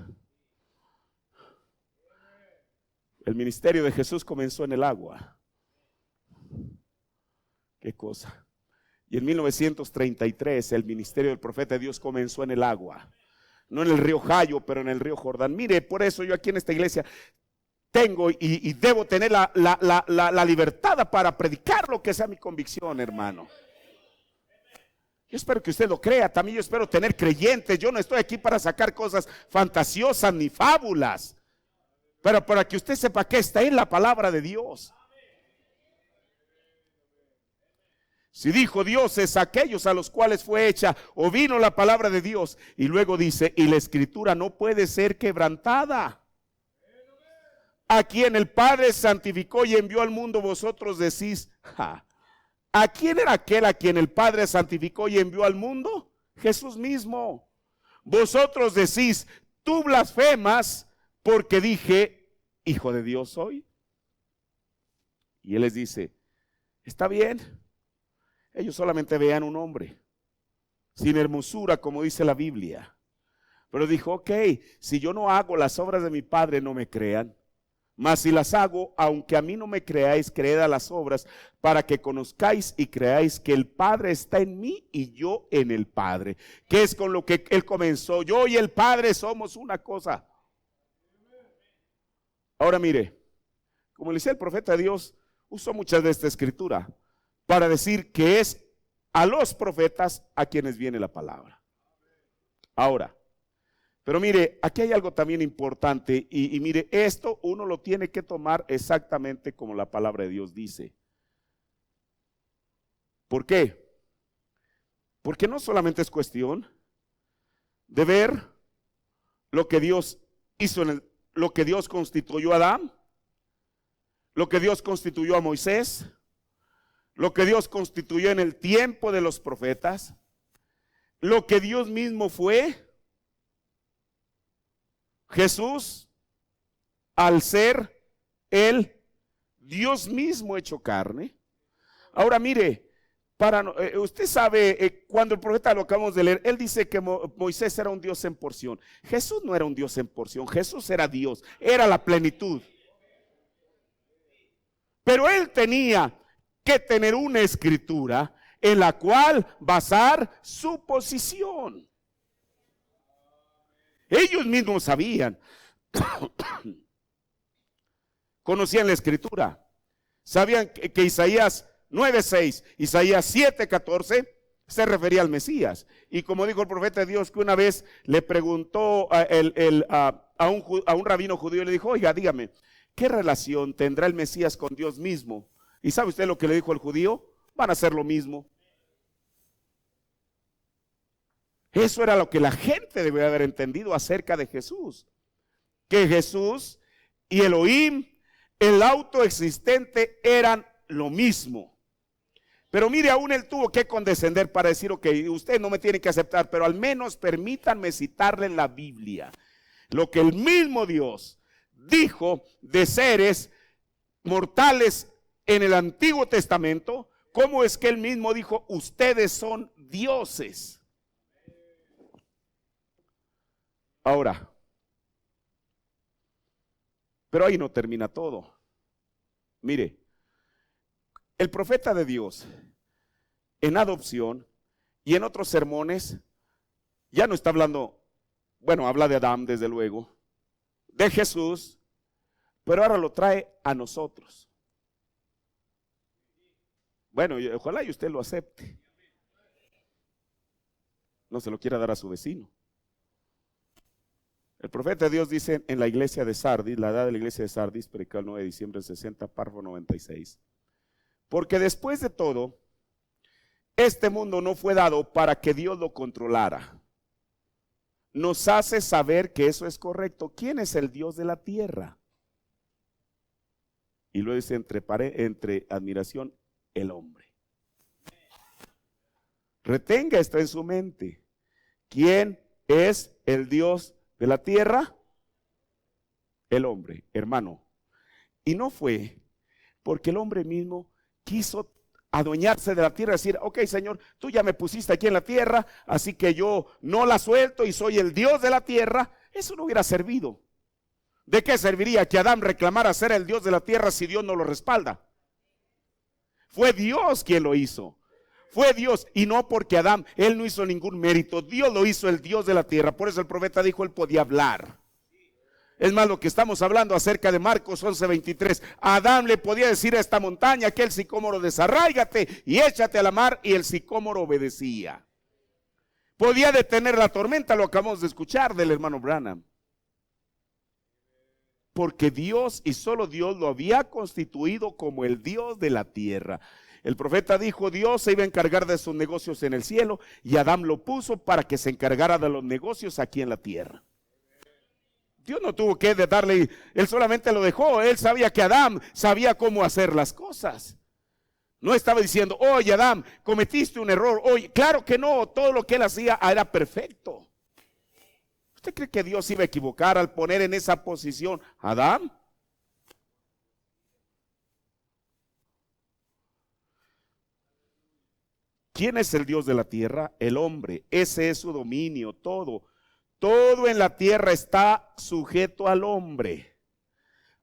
El ministerio de Jesús comenzó en el agua. ¿Qué cosa? Y en 1933 el ministerio del profeta de Dios comenzó en el agua. No en el río Jayo, pero en el río Jordán. Mire, por eso yo aquí en esta iglesia tengo y debo tener la libertad para predicar lo que sea mi convicción, hermano. Yo espero que usted lo crea. También yo espero tener creyentes. Yo no estoy aquí para sacar cosas fantasiosas ni fábulas, pero para que usted sepa que está en la palabra de Dios. Si dijo dioses aquellos a los cuales fue hecha o vino la palabra de Dios, y luego dice: y la escritura no puede ser quebrantada. A quien el Padre santificó y envió al mundo, vosotros decís: ja. ¿A quién era aquel a quien el Padre santificó y envió al mundo? Jesús mismo. Vosotros decís: tú blasfemas, porque dije, hijo de Dios soy. Y él les dice: está bien. Ellos solamente veían un hombre sin hermosura, como dice la Biblia. Pero dijo: ok, si yo no hago las obras de mi Padre, no me crean. Mas si las hago, aunque a mí no me creáis, creed a las obras, para que conozcáis y creáis que el Padre está en mí y yo en el Padre. Que es con lo que él comenzó: yo y el Padre somos una cosa. Ahora mire, como le decía, el profeta de Dios usó muchas de esta escritura para decir que es a los profetas a quienes viene la palabra. Ahora, pero mire, aquí hay algo también importante y mire, esto uno lo tiene que tomar exactamente como la palabra de Dios dice. ¿Por qué? Porque no solamente es cuestión de ver lo que Dios hizo, lo que Dios constituyó a Adán, lo que Dios constituyó a Moisés, lo que Dios constituyó en el tiempo de los profetas, lo que Dios mismo fue. Jesús, al ser el Dios mismo hecho carne. Ahora mire, usted sabe, cuando el profeta lo acabamos de leer, él dice que Moisés era un Dios en porción. Jesús no era un Dios en porción, Jesús era Dios, era la plenitud. Pero él tenía que tener una escritura en la cual basar su posición. Ellos mismos sabían, conocían la escritura, sabían que Isaías 9:6, Isaías 7:14 se refería al Mesías. Y como dijo el profeta de Dios, que una vez le preguntó a un rabino judío, le dijo: oiga, dígame, ¿qué relación tendrá el Mesías con Dios mismo? ¿Y sabe usted lo que le dijo el judío? Van a hacer lo mismo. Eso era lo que la gente debía haber entendido acerca de Jesús. Que Jesús y Elohim, el autoexistente, eran lo mismo. Pero mire, aún él tuvo que condescender para decir: ok, usted no me tiene que aceptar, pero al menos permítanme citarle en la Biblia lo que el mismo Dios dijo de seres mortales en el Antiguo Testamento. ¿Cómo es que él mismo dijo: ustedes son dioses? Ahora, pero ahí no termina todo. Mire, el profeta de Dios en adopción y en otros sermones ya no está hablando, bueno, habla de Adán desde luego, de Jesús, pero ahora lo trae a nosotros. Bueno, ojalá y usted lo acepte. No se lo quiera dar a su vecino. El profeta de Dios dice en la iglesia de Sardis, la edad de la iglesia de Sardis, predicado el 9 de diciembre del 60, párrafo 96. Porque después de todo, este mundo no fue dado para que Dios lo controlara. Nos hace saber que eso es correcto. ¿Quién es el Dios de la tierra? Y luego dice entre admiración, el hombre. Retenga esto en su mente. ¿Quién es el Dios de la tierra? El hombre, hermano. Y no fue porque el hombre mismo quiso adueñarse de la tierra, decir: ok, Señor, tú ya me pusiste aquí en la tierra, así que yo no la suelto y soy el Dios de la tierra. Eso no hubiera servido. ¿De qué serviría que Adán reclamara ser el Dios de la tierra si Dios no lo respalda? Fue Dios quien lo hizo. Fue Dios, y no porque Adán, él no hizo ningún mérito. Dios lo hizo el Dios de la tierra. Por eso el profeta dijo: él podía hablar. Es más, lo que estamos hablando acerca de Marcos 11:23. Adán le podía decir a esta montaña, aquel sicómoro, desarráigate y échate a la mar, y el sicómoro obedecía. Podía detener la tormenta, lo acabamos de escuchar del hermano Branham. Porque Dios, y solo Dios, lo había constituido como el Dios de la tierra. El profeta dijo: Dios se iba a encargar de sus negocios en el cielo, y Adán lo puso para que se encargara de los negocios aquí en la tierra. Dios no tuvo que darle, él solamente lo dejó. Él sabía que Adán sabía cómo hacer las cosas. No estaba diciendo: oye, Adán, cometiste un error. Oye, claro que no, todo lo que él hacía era perfecto. ¿Usted cree que Dios iba a equivocar al poner en esa posición a Adán? ¿Quién es el Dios de la tierra? El hombre. Ese es su dominio, todo. Todo en la tierra está sujeto al hombre.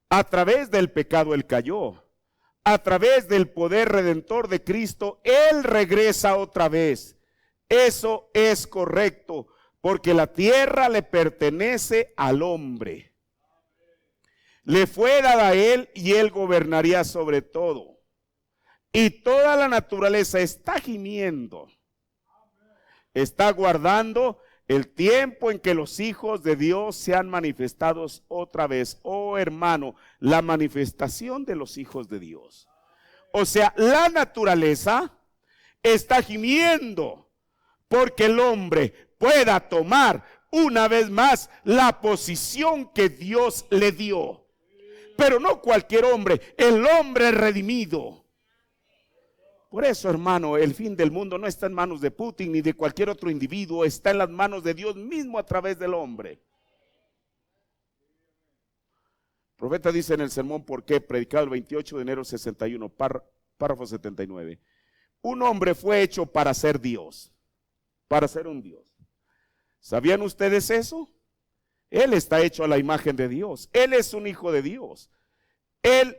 A través del pecado él cayó. A través del poder redentor de Cristo, él regresa otra vez. Eso es correcto, porque la tierra le pertenece al hombre. Le fue dada a él y él gobernaría sobre todo. Y toda la naturaleza está gimiendo, está guardando el tiempo en que los hijos de Dios sean manifestados otra vez. Oh hermano, la manifestación de los hijos de Dios. O sea, la naturaleza está gimiendo porque el hombre pueda tomar una vez más la posición que Dios le dio. Pero no cualquier hombre, el hombre redimido. Por eso, hermano, el fin del mundo no está en manos de Putin ni de cualquier otro individuo, está en las manos de Dios mismo a través del hombre. El profeta dice en el sermón ¿por qué? Predicado el 28 de enero 61, párrafo 79. Un hombre fue hecho para ser Dios, para ser un Dios. ¿Sabían ustedes eso? Él está hecho a la imagen de Dios. Él es un hijo de Dios. Él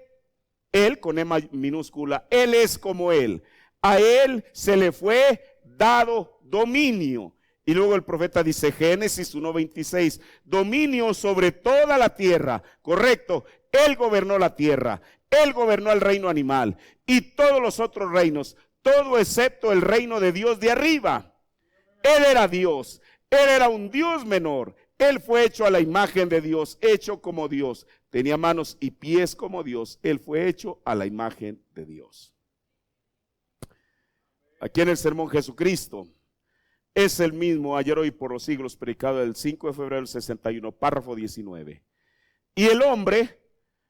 con E minúscula, Él es como Él. A Él se le fue dado dominio. Y luego el profeta dice, Génesis 1:26, dominio sobre toda la tierra. Correcto, Él gobernó la tierra, Él gobernó el reino animal y todos los otros reinos, todo excepto el reino de Dios de arriba. Él era Dios, Él era un Dios menor. Él fue hecho a la imagen de Dios, hecho como Dios. Tenía manos y pies como Dios. Él fue hecho a la imagen de Dios. Aquí en el sermón Jesucristo es el mismo ayer, hoy, por los siglos, predicado el 5 de febrero del 61, párrafo 19. Y el hombre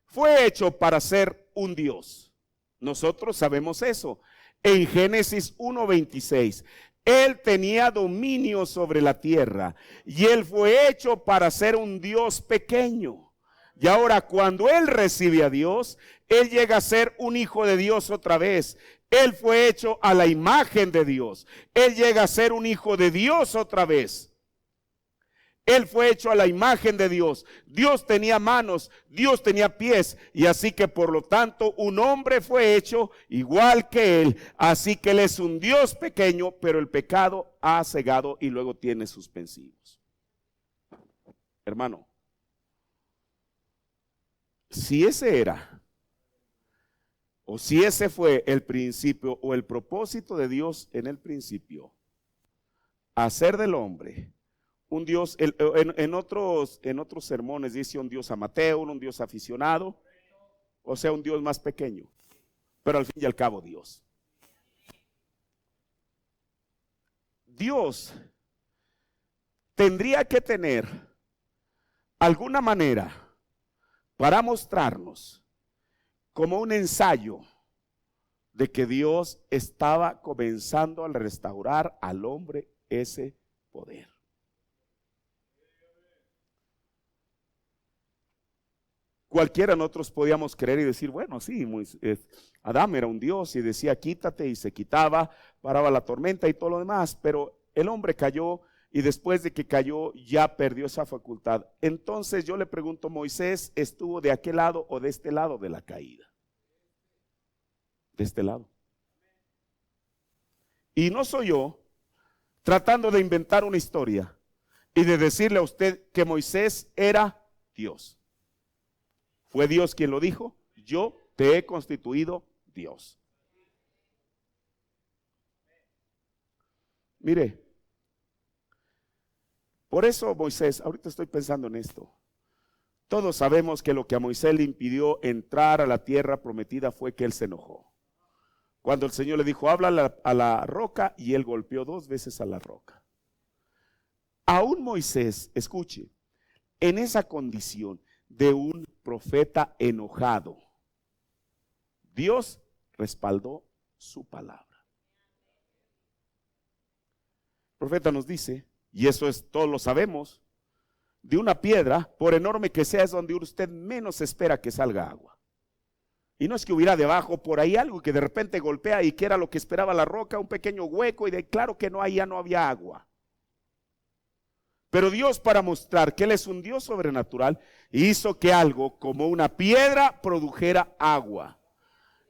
fue hecho para ser un Dios. Nosotros sabemos eso. En Génesis 1:26. Él tenía dominio sobre la tierra y Él fue hecho para ser un Dios pequeño. Y ahora cuando Él recibe a Dios, Él llega a ser un hijo de Dios otra vez. Él fue hecho a la imagen de Dios. Él llega a ser un hijo de Dios otra vez. Él fue hecho a la imagen de Dios. Dios tenía manos, Dios tenía pies, y así que por lo tanto un hombre fue hecho igual que Él. Así que Él es un Dios pequeño, pero el pecado ha cegado y luego tiene suspensivos. Hermano, si ese era, o si ese fue el principio o el propósito de Dios en el principio, hacer del hombre un Dios, en otros sermones dice un Dios amateur, un Dios aficionado, o sea, un Dios más pequeño, pero al fin y al cabo Dios. Dios tendría que tener alguna manera para mostrarnos como un ensayo de que Dios estaba comenzando a restaurar al hombre ese poder. Cualquiera de nosotros podíamos creer y decir, bueno, sí, Adán era un Dios y decía quítate y se quitaba, paraba la tormenta y todo lo demás, pero el hombre cayó y después de que cayó ya perdió esa facultad. Entonces yo le pregunto, ¿Moisés estuvo de aquel lado o de este lado de la caída? De este lado. Y no soy yo tratando de inventar una historia y de decirle a usted que Moisés era Dios. Fue Dios quien lo dijo, yo te he constituido Dios. Mire, por eso Moisés, ahorita estoy pensando en esto. Todos sabemos que lo que a Moisés le impidió entrar a la tierra prometida fue que él se enojó. Cuando el Señor le dijo, habla a la roca, y él golpeó 2 veces a la roca. Aún Moisés, escuche, en esa condición de un profeta enojado, Dios respaldó su palabra. El profeta nos dice, y eso es, todos lo sabemos, de una piedra, por enorme que sea, es donde usted menos espera que salga agua. Y no es que hubiera debajo por ahí algo que de repente golpea y que era lo que esperaba la roca, un pequeño hueco, y claro que no, ahí ya no había agua. Pero Dios, para mostrar que Él es un Dios sobrenatural, hizo que algo como una piedra produjera agua.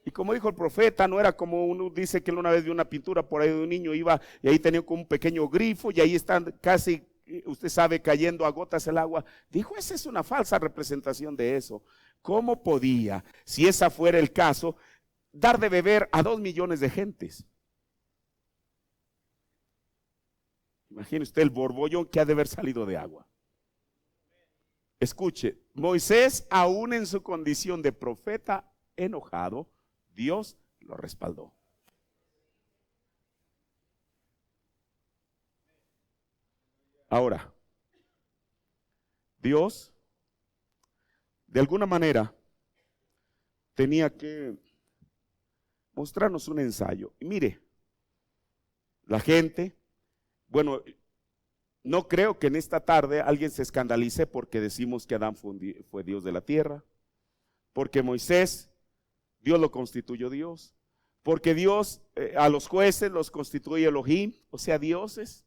Y como dijo el profeta, no era como uno dice que él una vez vio una pintura por ahí de un niño, iba y ahí tenía como un pequeño grifo y ahí están casi, usted sabe, cayendo a gotas el agua. Dijo, esa es una falsa representación de eso. ¿Cómo podía, si esa fuera el caso, dar de beber a 2 millones de gentes? Imagine usted el borbollón que ha de haber salido de agua. Escuche, Moisés, aún en su condición de profeta enojado, Dios lo respaldó. Ahora, Dios, de alguna manera, tenía que mostrarnos un ensayo. Y mire, la gente, bueno, no creo que en esta tarde alguien se escandalice porque decimos que Adán fue Dios de la tierra, Porque Moisés, Dios lo constituyó Dios. Porque Dios a los jueces los constituye Elohim, o sea, dioses.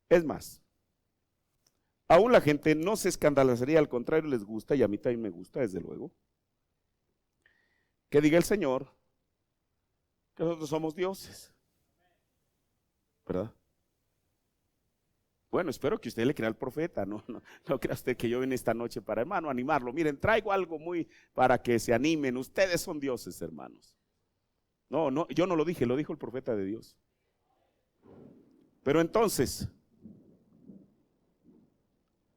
Es más, aún la gente no se escandalizaría, al contrario les gusta, y a mí también me gusta, desde luego, que diga el Señor que nosotros somos dioses, ¿verdad? Bueno, espero que usted le crea al profeta, no crea usted que yo vine esta noche para, hermano, animarlo. Miren, traigo algo muy para que se animen. Ustedes son dioses, hermanos. No, yo no lo dije, lo dijo el profeta de Dios. Pero entonces,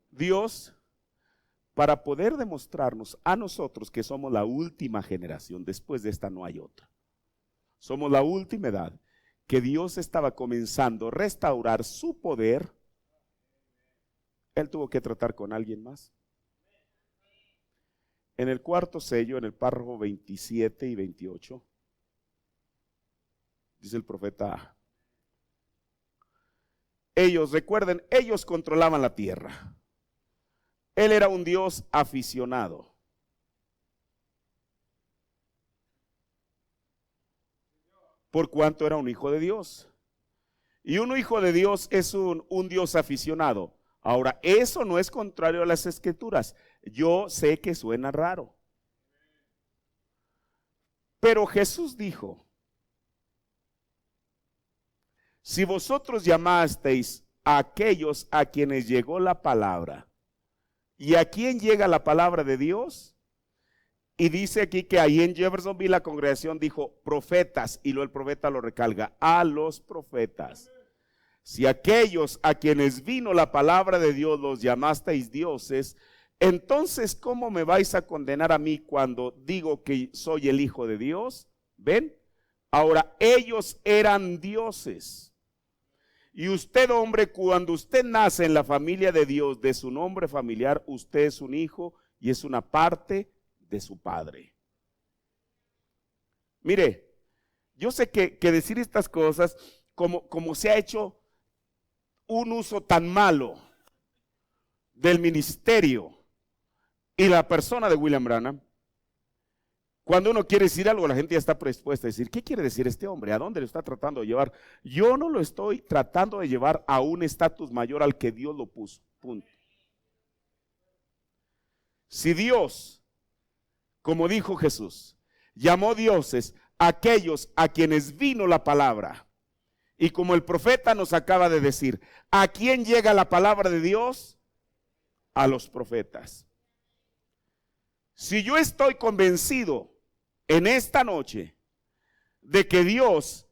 Dios, para poder demostrarnos a nosotros que somos la última generación, después de esta no hay otra. Somos la última edad, que Dios estaba comenzando a restaurar su poder. Él tuvo que tratar con alguien más. En el cuarto sello, en el párrafo 27 y 28, dice el profeta: ellos, recuerden, ellos controlaban la tierra. Él era un Dios aficionado. Por cuanto era un hijo de Dios. Y un hijo de Dios es un Dios aficionado. Ahora, eso no es contrario a las escrituras. Yo sé que suena raro. Pero Jesús dijo: si vosotros llamasteis a aquellos a quienes llegó la palabra, ¿y a quién llega la palabra de Dios? Y dice aquí que ahí en Jeffersonville la congregación dijo profetas, y luego el profeta lo recalca: a los profetas. Si aquellos a quienes vino la palabra de Dios los llamasteis dioses, entonces ¿cómo me vais a condenar a mí cuando digo que soy el Hijo de Dios? ¿Ven? Ahora, ellos eran dioses. Y usted, hombre, cuando usted nace en la familia de Dios, de su nombre familiar, usted es un hijo y es una parte de su padre. Mire, yo sé que decir estas cosas, como se ha hecho un uso tan malo del ministerio y la persona de William Branham, cuando uno quiere decir algo, la gente ya está predispuesta a decir: ¿qué quiere decir este hombre? ¿A dónde lo está tratando de llevar? Yo no lo estoy tratando de llevar a un estatus mayor al que Dios lo puso. Punto. Si Dios, como dijo Jesús, llamó dioses a aquellos a quienes vino la palabra, y como el profeta nos acaba de decir, ¿a quién llega la palabra de Dios? A los profetas. Si yo estoy convencido en esta noche de que Dios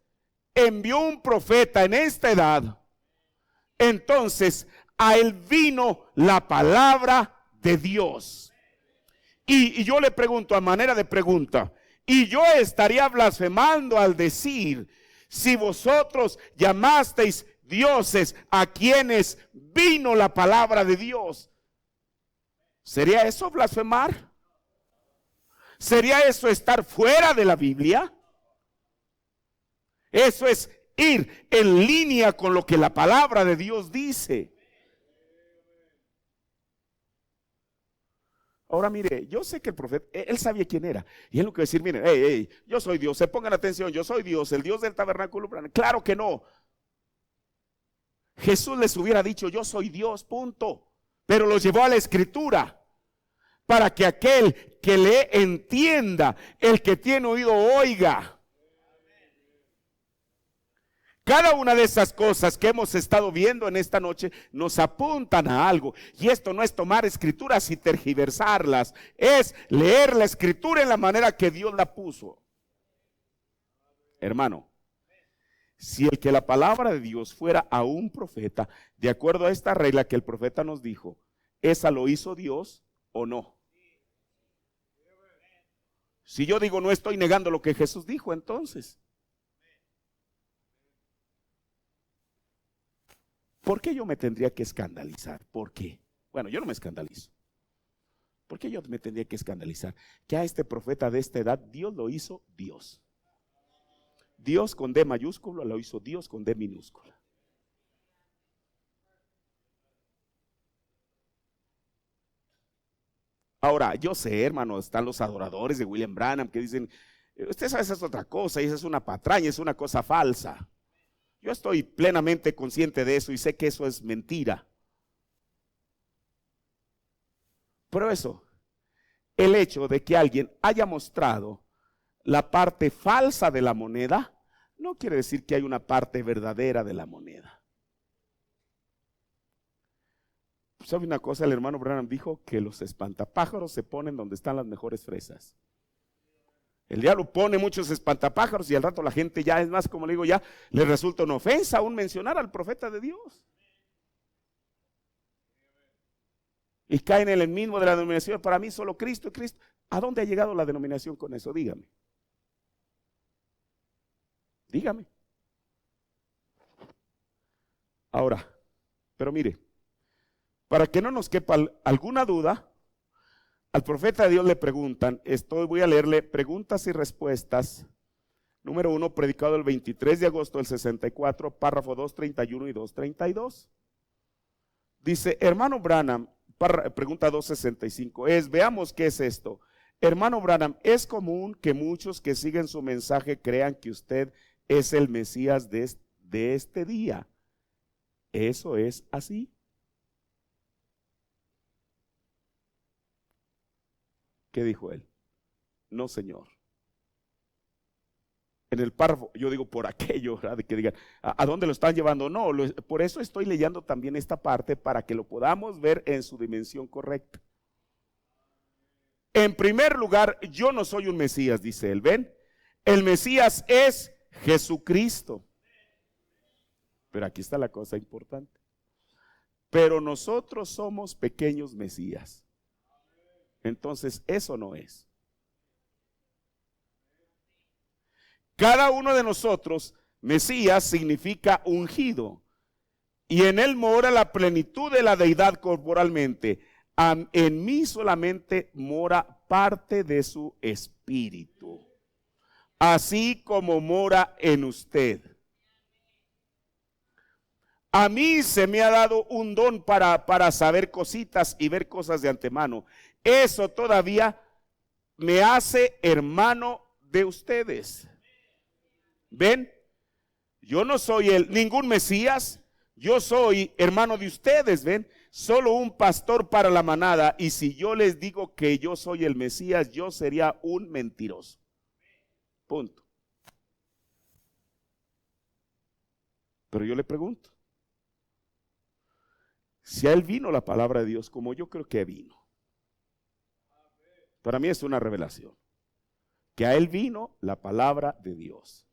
envió un profeta en esta edad, entonces a él vino la palabra de Dios. Y yo le pregunto, a manera de pregunta, y yo estaría blasfemando al decir: si vosotros llamasteis dioses a quienes vino la palabra de Dios, ¿sería eso blasfemar? ¿Sería eso estar fuera de la Biblia? Eso es ir en línea con lo que la palabra de Dios dice. Ahora mire, yo sé que el profeta, él sabía quién era. Y él lo que decir: miren, hey, yo soy Dios, se pongan atención, yo soy Dios, el Dios del tabernáculo. Claro que no. Jesús les hubiera dicho: yo soy Dios, punto. Pero los llevó a la escritura para que aquel que le entienda, el que tiene oído, oiga. Cada una de esas cosas que hemos estado viendo en esta noche nos apuntan a algo. Y esto no es tomar escrituras y tergiversarlas, es leer la escritura en la manera que Dios la puso. Hermano, si el que la palabra de Dios fuera a un profeta, de acuerdo a esta regla que el profeta nos dijo, ¿esa lo hizo Dios o no? Si yo digo, no estoy negando lo que Jesús dijo, entonces, ¿por qué yo me tendría que escandalizar? ¿Por qué? Bueno, yo no me escandalizo. ¿Por qué yo me tendría que escandalizar? Que a este profeta de esta edad, Dios lo hizo Dios. Dios con D mayúscula lo hizo Dios con D minúscula. Ahora, yo sé, hermano, están los adoradores de William Branham que dicen, usted sabe, esa es otra cosa, y esa es una patraña, es una cosa falsa. Yo estoy plenamente consciente de eso y sé que eso es mentira. Pero eso, el hecho de que alguien haya mostrado la parte falsa de la moneda, no quiere decir que hay una parte verdadera de la moneda. ¿Sabe una cosa? El hermano Branham dijo que los espantapájaros se ponen donde están las mejores fresas. El diablo pone muchos espantapájaros y al rato la gente ya, es más, como le digo, ya le resulta una ofensa aún mencionar al profeta de Dios. Y caen en el mismo de la denominación, para mí solo Cristo y Cristo. ¿A dónde ha llegado la denominación con eso? Dígame. Dígame. Ahora, pero mire, para que no nos quepa alguna duda, al profeta de Dios le preguntan, voy a leerle preguntas y respuestas. Número 1, predicado el 23 de agosto del 64, párrafo 231 y 232. Dice, hermano Branham, pregunta 265, veamos qué es esto. Hermano Branham, ¿es común que muchos que siguen su mensaje crean que usted es el Mesías de este día? ¿Eso es así? ¿Qué dijo él? No, señor. En el párrafo, yo digo por aquello, ¿verdad? De que digan, ¿a dónde lo están llevando? No, por eso estoy leyendo también esta parte para que lo podamos ver en su dimensión correcta. En primer lugar, yo no soy un Mesías, dice él, ¿ven? El Mesías es Jesucristo. Pero aquí está la cosa importante. Pero nosotros somos pequeños Mesías. Entonces, eso no es. Cada uno de nosotros, Mesías significa ungido, y en él mora la plenitud de la deidad corporalmente. En mí solamente mora parte de su espíritu, así como mora en usted. A mí se me ha dado un don para saber cositas y ver cosas de antemano. Eso todavía me hace hermano de ustedes. ¿Ven? Yo no soy ningún Mesías, yo soy hermano de ustedes, ¿ven? Solo un pastor para la manada, y si yo les digo que yo soy el Mesías, yo sería un mentiroso. Punto. Pero yo le pregunto, si a él vino la palabra de Dios como yo creo que vino, para mí es una revelación, que a él vino la palabra de Dios.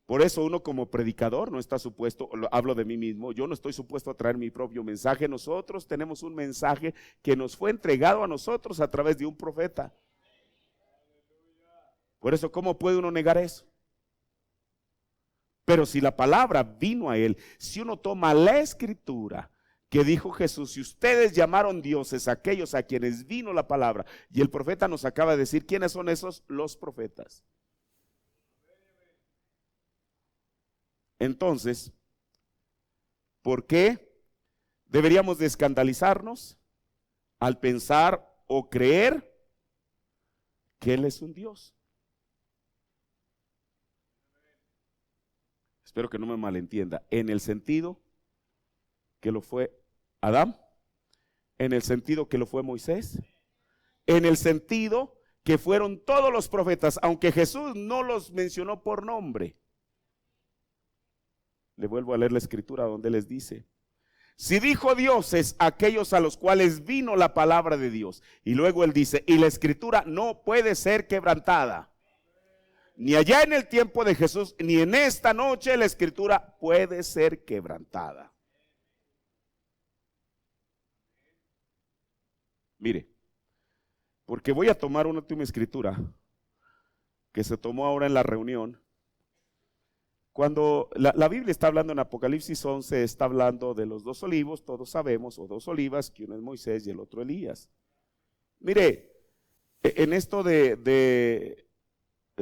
Por eso uno como predicador no está supuesto, hablo de mí mismo, yo no estoy supuesto a traer mi propio mensaje. Nosotros tenemos un mensaje que nos fue entregado a nosotros a través de un profeta. Por eso, ¿cómo puede uno negar eso? Pero si la palabra vino a él, si uno toma la escritura que dijo Jesús, si ustedes llamaron dioses a aquellos a quienes vino la palabra, y el profeta nos acaba de decir, ¿quiénes son esos? Los profetas. Entonces, ¿por qué deberíamos de escandalizarnos al pensar o creer que Él es un Dios? Espero que no me malentienda. En el sentido que lo fue Adán, en el sentido que lo fue Moisés, en el sentido que fueron todos los profetas, aunque Jesús no los mencionó por nombre. Le vuelvo a leer la escritura donde les dice, si dijo dioses aquellos a los cuales vino la palabra de Dios, y luego él dice, y la escritura no puede ser quebrantada, ni allá en el tiempo de Jesús, ni en esta noche la escritura puede ser quebrantada. Mire, porque voy a tomar una última escritura que se tomó ahora en la reunión. Cuando la Biblia está hablando en Apocalipsis 11, está hablando de los dos olivos, todos sabemos, o dos olivas, que uno es Moisés y el otro Elías. Mire, en esto el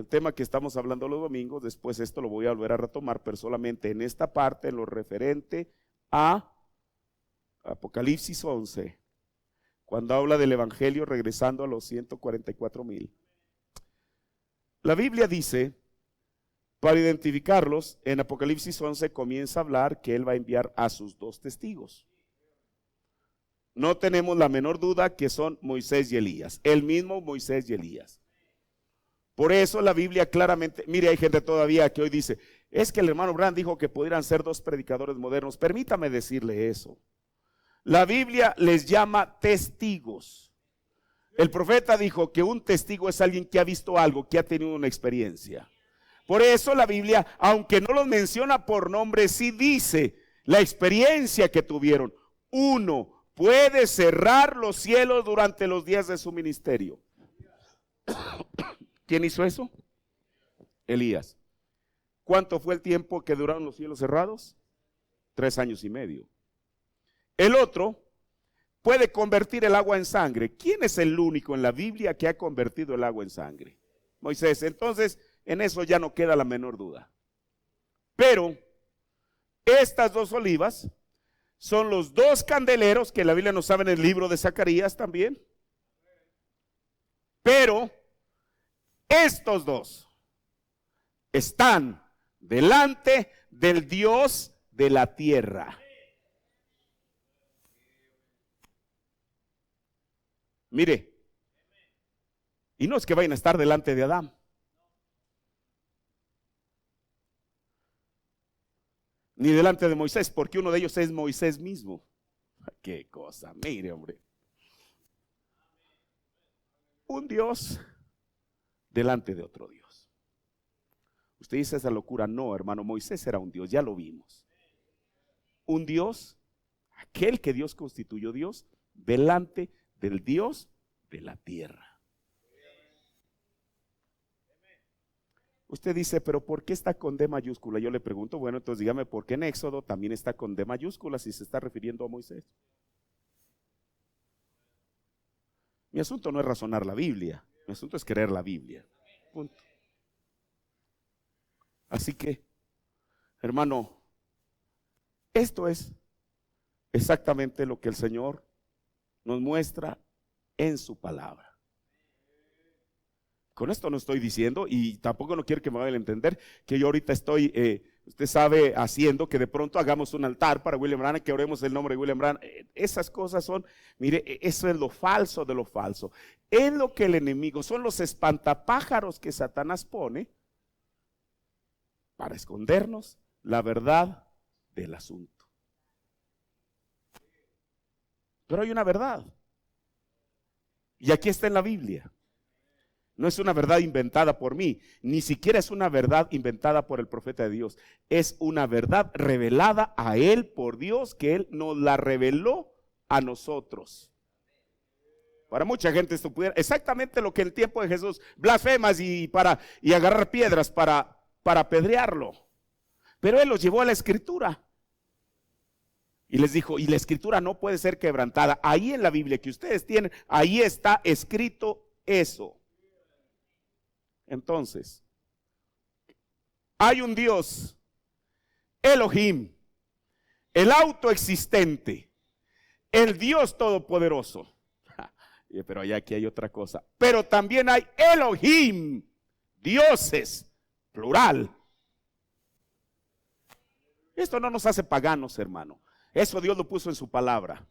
tema que estamos hablando los domingos, después esto lo voy a volver a retomar, pero solamente en esta parte, en lo referente a Apocalipsis 11, cuando habla del evangelio regresando a los 144,000. La Biblia dice, para identificarlos, en Apocalipsis 11 comienza a hablar que Él va a enviar a sus 2 testigos. No tenemos la menor duda que son Moisés y Elías, el mismo Moisés y Elías. Por eso la Biblia claramente, mire, hay gente todavía que hoy dice, es que el hermano Branham dijo que pudieran ser 2 predicadores modernos. Permítame decirle eso. La Biblia les llama testigos. El profeta dijo que un testigo es alguien que ha visto algo, que ha tenido una experiencia. Por eso la Biblia, aunque no los menciona por nombre, sí dice la experiencia que tuvieron. Uno puede cerrar los cielos durante los días de su ministerio. ¿Quién hizo eso? Elías. ¿Cuánto fue el tiempo que duraron los cielos cerrados? 3 años y medio. El otro puede convertir el agua en sangre. ¿Quién es el único en la Biblia que ha convertido el agua en sangre? Moisés. Entonces, en eso ya no queda la menor duda. Pero estas 2 olivas son los 2 candeleros que la Biblia nos sabe en el libro de Zacarías también. Pero estos 2 están delante del Dios de la tierra. Mire, y no es que vayan a estar delante de Adán. Ni delante de Moisés, porque uno de ellos es Moisés mismo. Qué cosa, mire, hombre. Un Dios delante de otro Dios. Usted dice esa locura. No, hermano, Moisés era un Dios, ya lo vimos. Un Dios, aquel que Dios constituyó Dios, delante del Dios de la tierra. Usted dice, pero ¿por qué está con D mayúscula? Yo le pregunto, bueno, entonces dígame por qué en Éxodo también está con D mayúscula si se está refiriendo a Moisés. Mi asunto no es razonar la Biblia, mi asunto es creer la Biblia. Punto. Así que, hermano, esto es exactamente lo que el Señor nos muestra en su palabra. Con esto no estoy diciendo, y tampoco no quiero que me vayan a entender, que yo ahorita estoy, usted sabe, haciendo que de pronto hagamos un altar para William Branham, que oremos el nombre de William Branham. Esas cosas son, mire, eso es lo falso de lo falso. Es lo que el enemigo, son los espantapájaros que Satanás pone para escondernos la verdad del asunto. Pero hay una verdad, y aquí está en la Biblia. No es una verdad inventada por mí, ni siquiera es una verdad inventada por el profeta de Dios. Es una verdad revelada a él por Dios, que él nos la reveló a nosotros. Para mucha gente esto pudiera, exactamente lo que en el tiempo de Jesús, blasfemas y agarrar piedras para apedrearlo. Pero él los llevó a la Escritura. Y les dijo, y la Escritura no puede ser quebrantada. Ahí en la Biblia que ustedes tienen, ahí está escrito eso. Entonces, hay un Dios, Elohim, el autoexistente, el Dios todopoderoso. Pero allá aquí hay otra cosa. Pero también hay Elohim, dioses, plural. Esto no nos hace paganos, hermano. Eso Dios lo puso en su palabra.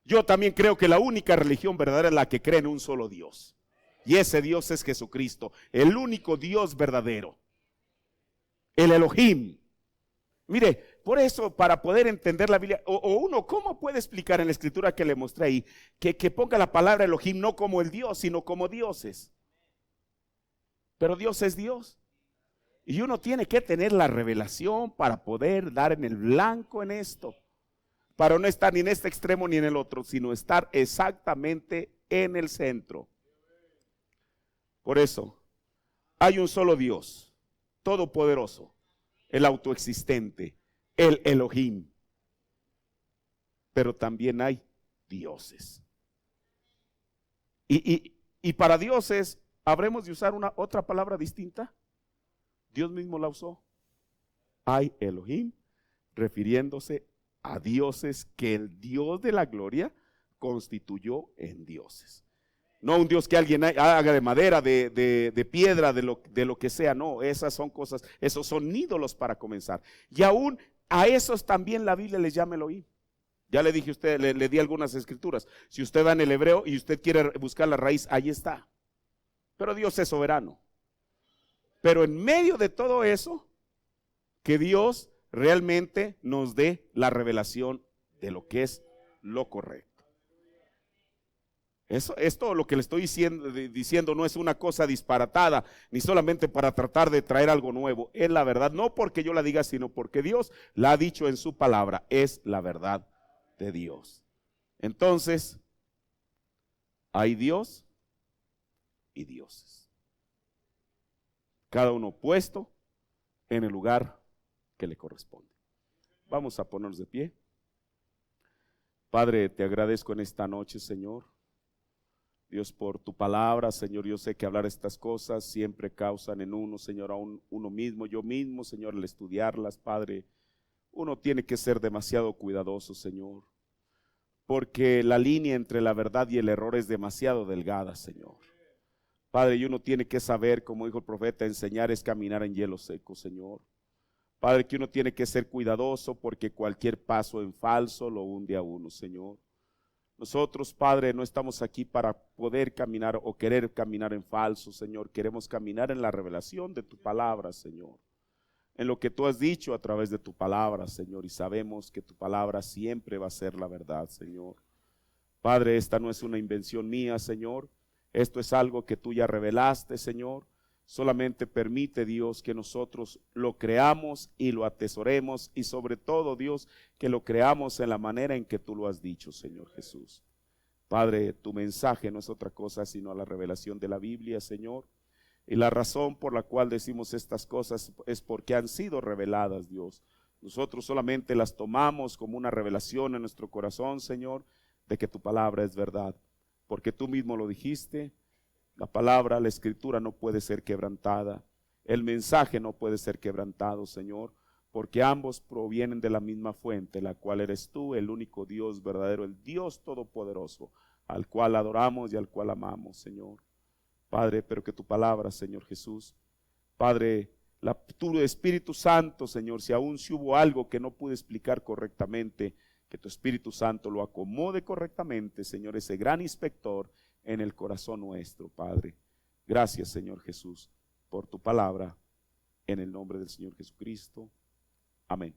Yo también creo que la única religión verdadera es la que cree en un solo Dios. Y ese Dios es Jesucristo, el único Dios verdadero, el Elohim. Mire, por eso para poder entender la Biblia, o uno, ¿cómo puede explicar en la escritura que le mostré ahí, que ponga la palabra Elohim no como el Dios, sino como dioses? Pero Dios es Dios. Y uno tiene que tener la revelación para poder dar en el blanco en esto, para no estar ni en este extremo ni en el otro, sino estar exactamente en el centro. Por eso, hay un solo Dios, todopoderoso, el autoexistente, el Elohim. Pero también hay dioses. Y para dioses, ¿habremos de usar otra palabra distinta? Dios mismo la usó. Hay Elohim, refiriéndose a dioses que el Dios de la gloria constituyó en dioses. No un Dios que alguien haga de madera, de piedra, de lo que sea. No, esas son cosas, esos son ídolos para comenzar. Y aún a esos también la Biblia les llama Elohim. Ya le dije a usted, le di algunas escrituras. Si usted va en el hebreo y usted quiere buscar la raíz, ahí está. Pero Dios es soberano. Pero en medio de todo eso, que Dios realmente nos dé la revelación de lo que es lo correcto. Esto lo que le estoy diciendo no es una cosa disparatada, ni solamente para tratar de traer algo nuevo. Es la verdad, no porque yo la diga, sino porque Dios la ha dicho en su palabra. Es la verdad de Dios. Entonces, hay Dios y dioses. Cada uno puesto en el lugar que le corresponde. Vamos a ponernos de pie. Padre, te agradezco en esta noche, Señor. Dios, por tu palabra, Señor, yo sé que hablar estas cosas siempre causan en uno, Señor, aún uno mismo, yo mismo, Señor, al estudiarlas, Padre, uno tiene que ser demasiado cuidadoso, Señor, porque la línea entre la verdad y el error es demasiado delgada, Señor. Padre, y uno tiene que saber, como dijo el profeta, enseñar es caminar en hielo seco, Señor. Padre, que uno tiene que ser cuidadoso porque cualquier paso en falso lo hunde a uno, Señor. Nosotros, Padre, no estamos aquí para poder caminar o querer caminar en falso, Señor. Queremos caminar en la revelación de tu palabra, Señor. En lo que tú has dicho a través de tu palabra, Señor. Y sabemos que tu palabra siempre va a ser la verdad, Señor. Padre, esta no es una invención mía, Señor. Esto es algo que tú ya revelaste, Señor. Solamente permite, Dios, que nosotros lo creamos y lo atesoremos y sobre todo, Dios, que lo creamos en la manera en que tú lo has dicho, Señor Jesús. Padre, tu mensaje no es otra cosa sino la revelación de la Biblia, Señor. Y la razón por la cual decimos estas cosas es porque han sido reveladas, Dios. Nosotros solamente las tomamos como una revelación en nuestro corazón, Señor, de que tu palabra es verdad. Porque tú mismo lo dijiste. La palabra, la escritura no puede ser quebrantada. El mensaje no puede ser quebrantado, Señor, porque ambos provienen de la misma fuente, la cual eres tú, el único Dios verdadero, el Dios todopoderoso, al cual adoramos y al cual amamos, Señor. Padre, pero que tu palabra, Señor Jesús, Padre, tu Espíritu Santo, Señor, si aún si hubo algo que no pude explicar correctamente, que tu Espíritu Santo lo acomode correctamente, Señor, ese gran inspector en el corazón nuestro, Padre. Gracias, Señor Jesús, por tu palabra, en el nombre del Señor Jesucristo. Amén.